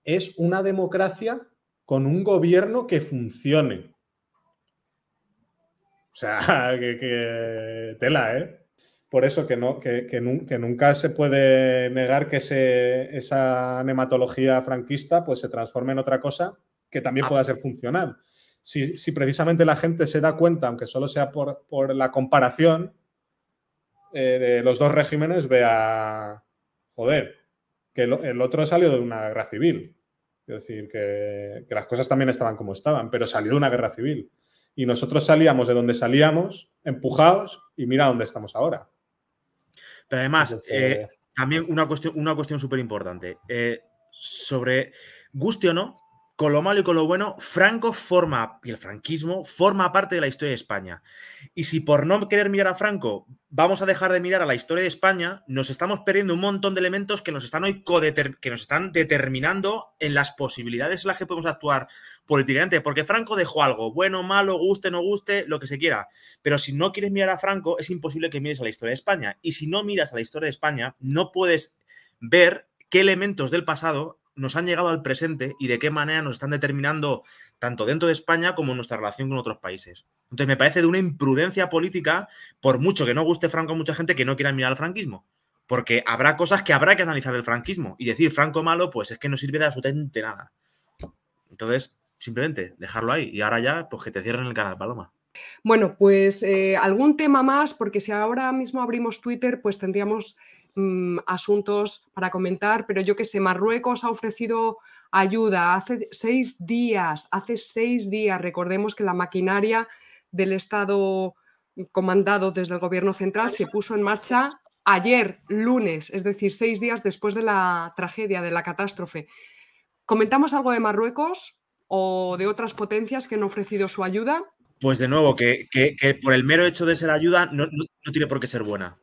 es una democracia con un gobierno que funcione. O sea, que tela, ¿eh? Por eso que nunca se puede negar que esa nematología franquista pues, se transforme en otra cosa que también pueda ser funcional. Si precisamente la gente se da cuenta, aunque solo sea por la comparación de los dos regímenes, vea, joder, que el otro salió de una guerra civil. Es decir, que las cosas también estaban como estaban, pero salió de una guerra civil. Y nosotros salíamos de donde salíamos, empujados, y mira dónde estamos ahora. Pero además, también una cuestión súper importante. Sobre guste o no, con lo malo y con lo bueno, Franco y el franquismo forma parte de la historia de España. Y si por no querer mirar a Franco vamos a dejar de mirar a la historia de España, nos estamos perdiendo un montón de elementos que nos están hoy que nos están determinando en las posibilidades en las que podemos actuar políticamente. Porque Franco dejó algo, bueno, malo, guste, no guste, lo que se quiera. Pero si no quieres mirar a Franco, es imposible que mires a la historia de España. Y si no miras a la historia de España, no puedes ver qué elementos del pasado nos han llegado al presente y de qué manera nos están determinando tanto dentro de España como en nuestra relación con otros países. Entonces me parece de una imprudencia política, por mucho que no guste Franco a mucha gente, que no quiera mirar al franquismo. Porque habrá cosas que habrá que analizar del franquismo y decir Franco malo, pues es que no sirve de absolutamente nada. Entonces, simplemente dejarlo ahí y ahora ya, pues que te cierren el canal, Paloma. Bueno, pues algún tema más, porque si ahora mismo abrimos Twitter, pues tendríamos asuntos para comentar, pero yo qué sé, Marruecos ha ofrecido ayuda hace 6 días, recordemos que la maquinaria del Estado comandado desde el gobierno central se puso en marcha ayer, lunes, es decir, 6 días después de la tragedia, de la catástrofe. ¿Comentamos algo de Marruecos o de otras potencias que han ofrecido su ayuda? Pues de nuevo, que por el mero hecho de ser ayuda no tiene por qué ser buena.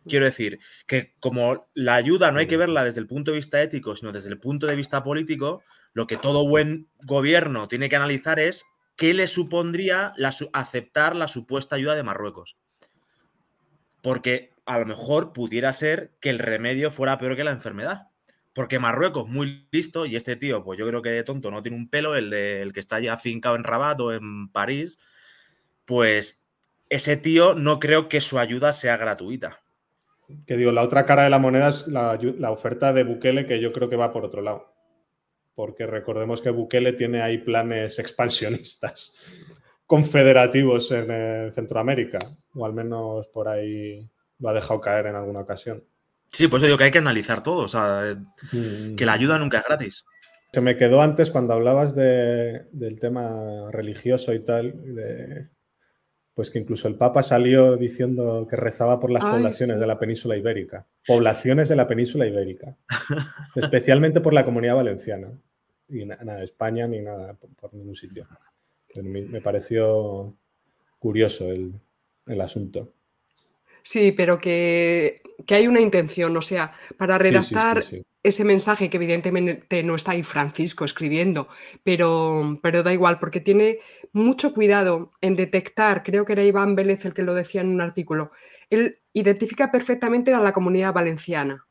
Quiero decir que como la ayuda no hay que verla desde el punto de vista ético, sino desde el punto de vista político, lo que todo buen gobierno tiene que analizar es qué le supondría aceptar la supuesta ayuda de Marruecos. Porque a lo mejor pudiera ser que el remedio fuera peor que la enfermedad. Porque Marruecos, muy listo, y este tío, pues yo creo que de tonto no tiene un pelo, el que está ya afincado en Rabat o en París, pues ese tío no creo que su ayuda sea gratuita. Que digo, la otra cara de la moneda es la oferta de Bukele, que yo creo que va por otro lado. Porque recordemos que Bukele tiene ahí planes expansionistas confederativos en Centroamérica, o al menos por ahí lo ha dejado caer en alguna ocasión. Sí, pues yo digo que hay que analizar todo, o sea, que la ayuda nunca es gratis. Se me quedó antes cuando hablabas del tema religioso y tal, pues que incluso el Papa salió diciendo que rezaba por las poblaciones de la península ibérica. Poblaciones de la península ibérica. Especialmente por la Comunidad Valenciana. Y nada, España ni nada, por ningún sitio. Me pareció curioso el asunto. Sí, pero que hay una intención, o sea, para redactar ese mensaje, que evidentemente no está ahí Francisco escribiendo, pero da igual, porque tiene mucho cuidado en detectar, creo que era Iván Vélez el que lo decía en un artículo, él identifica perfectamente a la Comunidad Valenciana,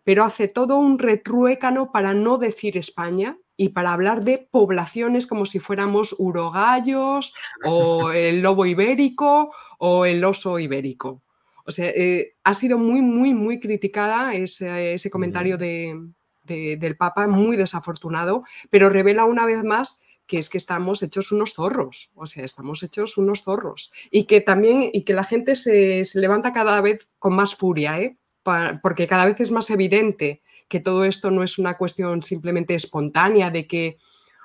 pero hace todo un retruécano para no decir España y para hablar de poblaciones como si fuéramos urogallos o el lobo ibérico o el oso ibérico. O sea, ha sido muy, muy, muy criticada ese comentario del Papa, muy desafortunado, pero revela una vez más que es que estamos hechos unos zorros, o sea, estamos hechos unos zorros. Y que también, y que la gente se levanta cada vez con más furia, porque cada vez es más evidente que todo esto no es una cuestión simplemente espontánea de que,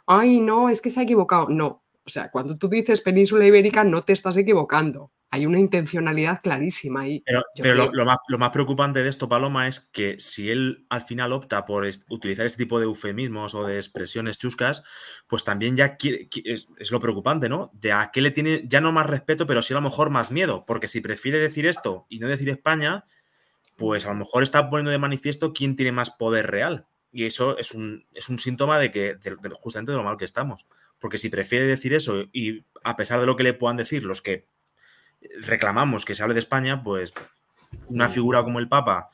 ay, no, es que se ha equivocado. No, o sea, cuando tú dices península ibérica no te estás equivocando. Hay una intencionalidad clarísima ahí. Pero lo más preocupante de esto, Paloma, es que si él al final opta por utilizar este tipo de eufemismos o de expresiones chuscas, pues también ya es lo preocupante, ¿no? De a qué le tiene ya no más respeto, pero sí a lo mejor más miedo. Porque si prefiere decir esto y no decir España, pues a lo mejor está poniendo de manifiesto quién tiene más poder real. Y eso es un síntoma de justamente de lo mal que estamos. Porque si prefiere decir eso y a pesar de lo que le puedan decir los que reclamamos que se hable de España, pues una figura como el Papa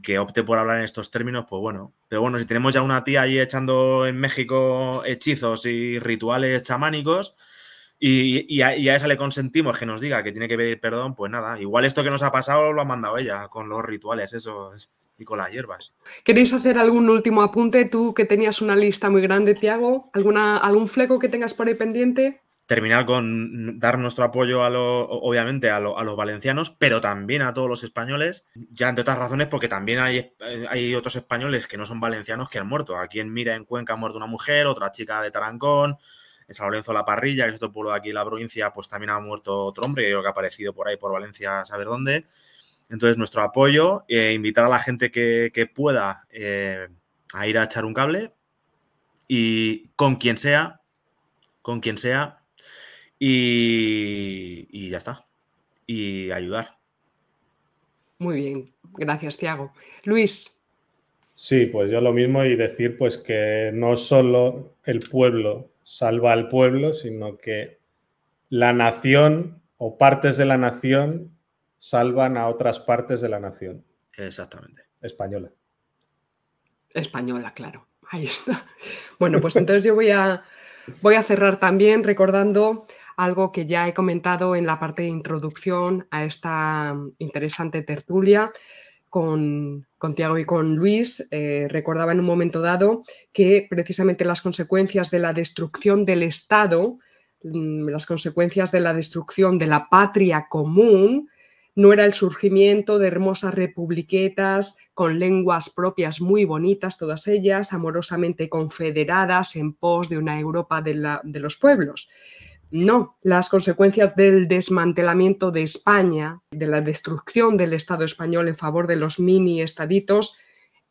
que opte por hablar en estos términos, pues bueno. Pero bueno, si tenemos ya una tía ahí echando en México hechizos y rituales chamánicos y a esa le consentimos que nos diga que tiene que pedir perdón, pues nada, igual esto que nos ha pasado lo ha mandado ella con los rituales esos y con las hierbas. ¿Queréis hacer algún último apunte? Tú que tenías una lista muy grande, Tiago, ¿algún fleco que tengas por ahí pendiente? terminar con dar nuestro apoyo obviamente a los valencianos, pero también a todos los españoles, ya entre otras razones porque también hay otros españoles que no son valencianos que han muerto. Aquí en Mira, en Cuenca, ha muerto una mujer, otra chica de Tarancón, en San Lorenzo la Parrilla, que es otro pueblo de aquí en la provincia, pues también ha muerto otro hombre, creo que ha aparecido por ahí por Valencia a saber dónde. Entonces, nuestro apoyo, invitar a la gente que pueda a ir a echar un cable y con quien sea, y ya está. Y ayudar. Muy bien, gracias, Thiago. Luis. Sí, pues yo lo mismo y decir pues que no solo el pueblo salva al pueblo, sino que la nación o partes de la nación salvan a otras partes de la nación. Exactamente. Española. Española, claro. Ahí está. Bueno, pues entonces yo voy a cerrar también recordando algo que ya he comentado en la parte de introducción a esta interesante tertulia con Thiago y con Luis. Recordaba en un momento dado que precisamente las consecuencias de la destrucción del Estado, las consecuencias de la destrucción de la patria común, no era el surgimiento de hermosas republiquetas con lenguas propias muy bonitas, todas ellas amorosamente confederadas en pos de una Europa de los pueblos. No, las consecuencias del desmantelamiento de España, de la destrucción del Estado español en favor de los mini estaditos,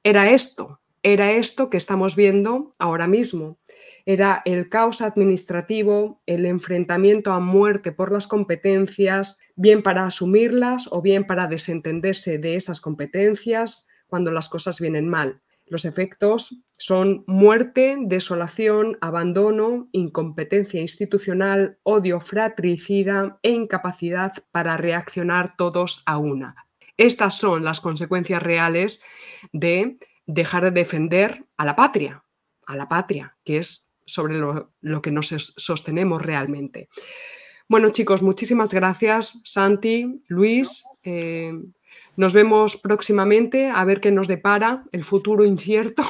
era esto que estamos viendo ahora mismo. Era el caos administrativo, el enfrentamiento a muerte por las competencias, bien para asumirlas o bien para desentenderse de esas competencias cuando las cosas vienen mal. Los efectos son muerte, desolación, abandono, incompetencia institucional, odio fratricida e incapacidad para reaccionar todos a una. Estas son las consecuencias reales de dejar de defender a la patria, que es sobre lo que nos sostenemos realmente. Bueno, chicos, muchísimas gracias, Santi, Luis. Nos vemos próximamente a ver qué nos depara el futuro incierto.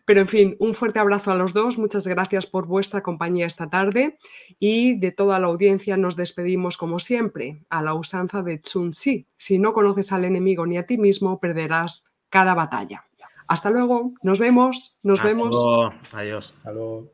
Pero, en fin, un fuerte abrazo a los dos. Muchas gracias por vuestra compañía esta tarde. Y de toda la audiencia nos despedimos como siempre, a la usanza de Sun Tzu. Si no conoces al enemigo ni a ti mismo, perderás cada batalla. Hasta luego. Nos vemos. Hasta luego. Adiós. Hasta luego.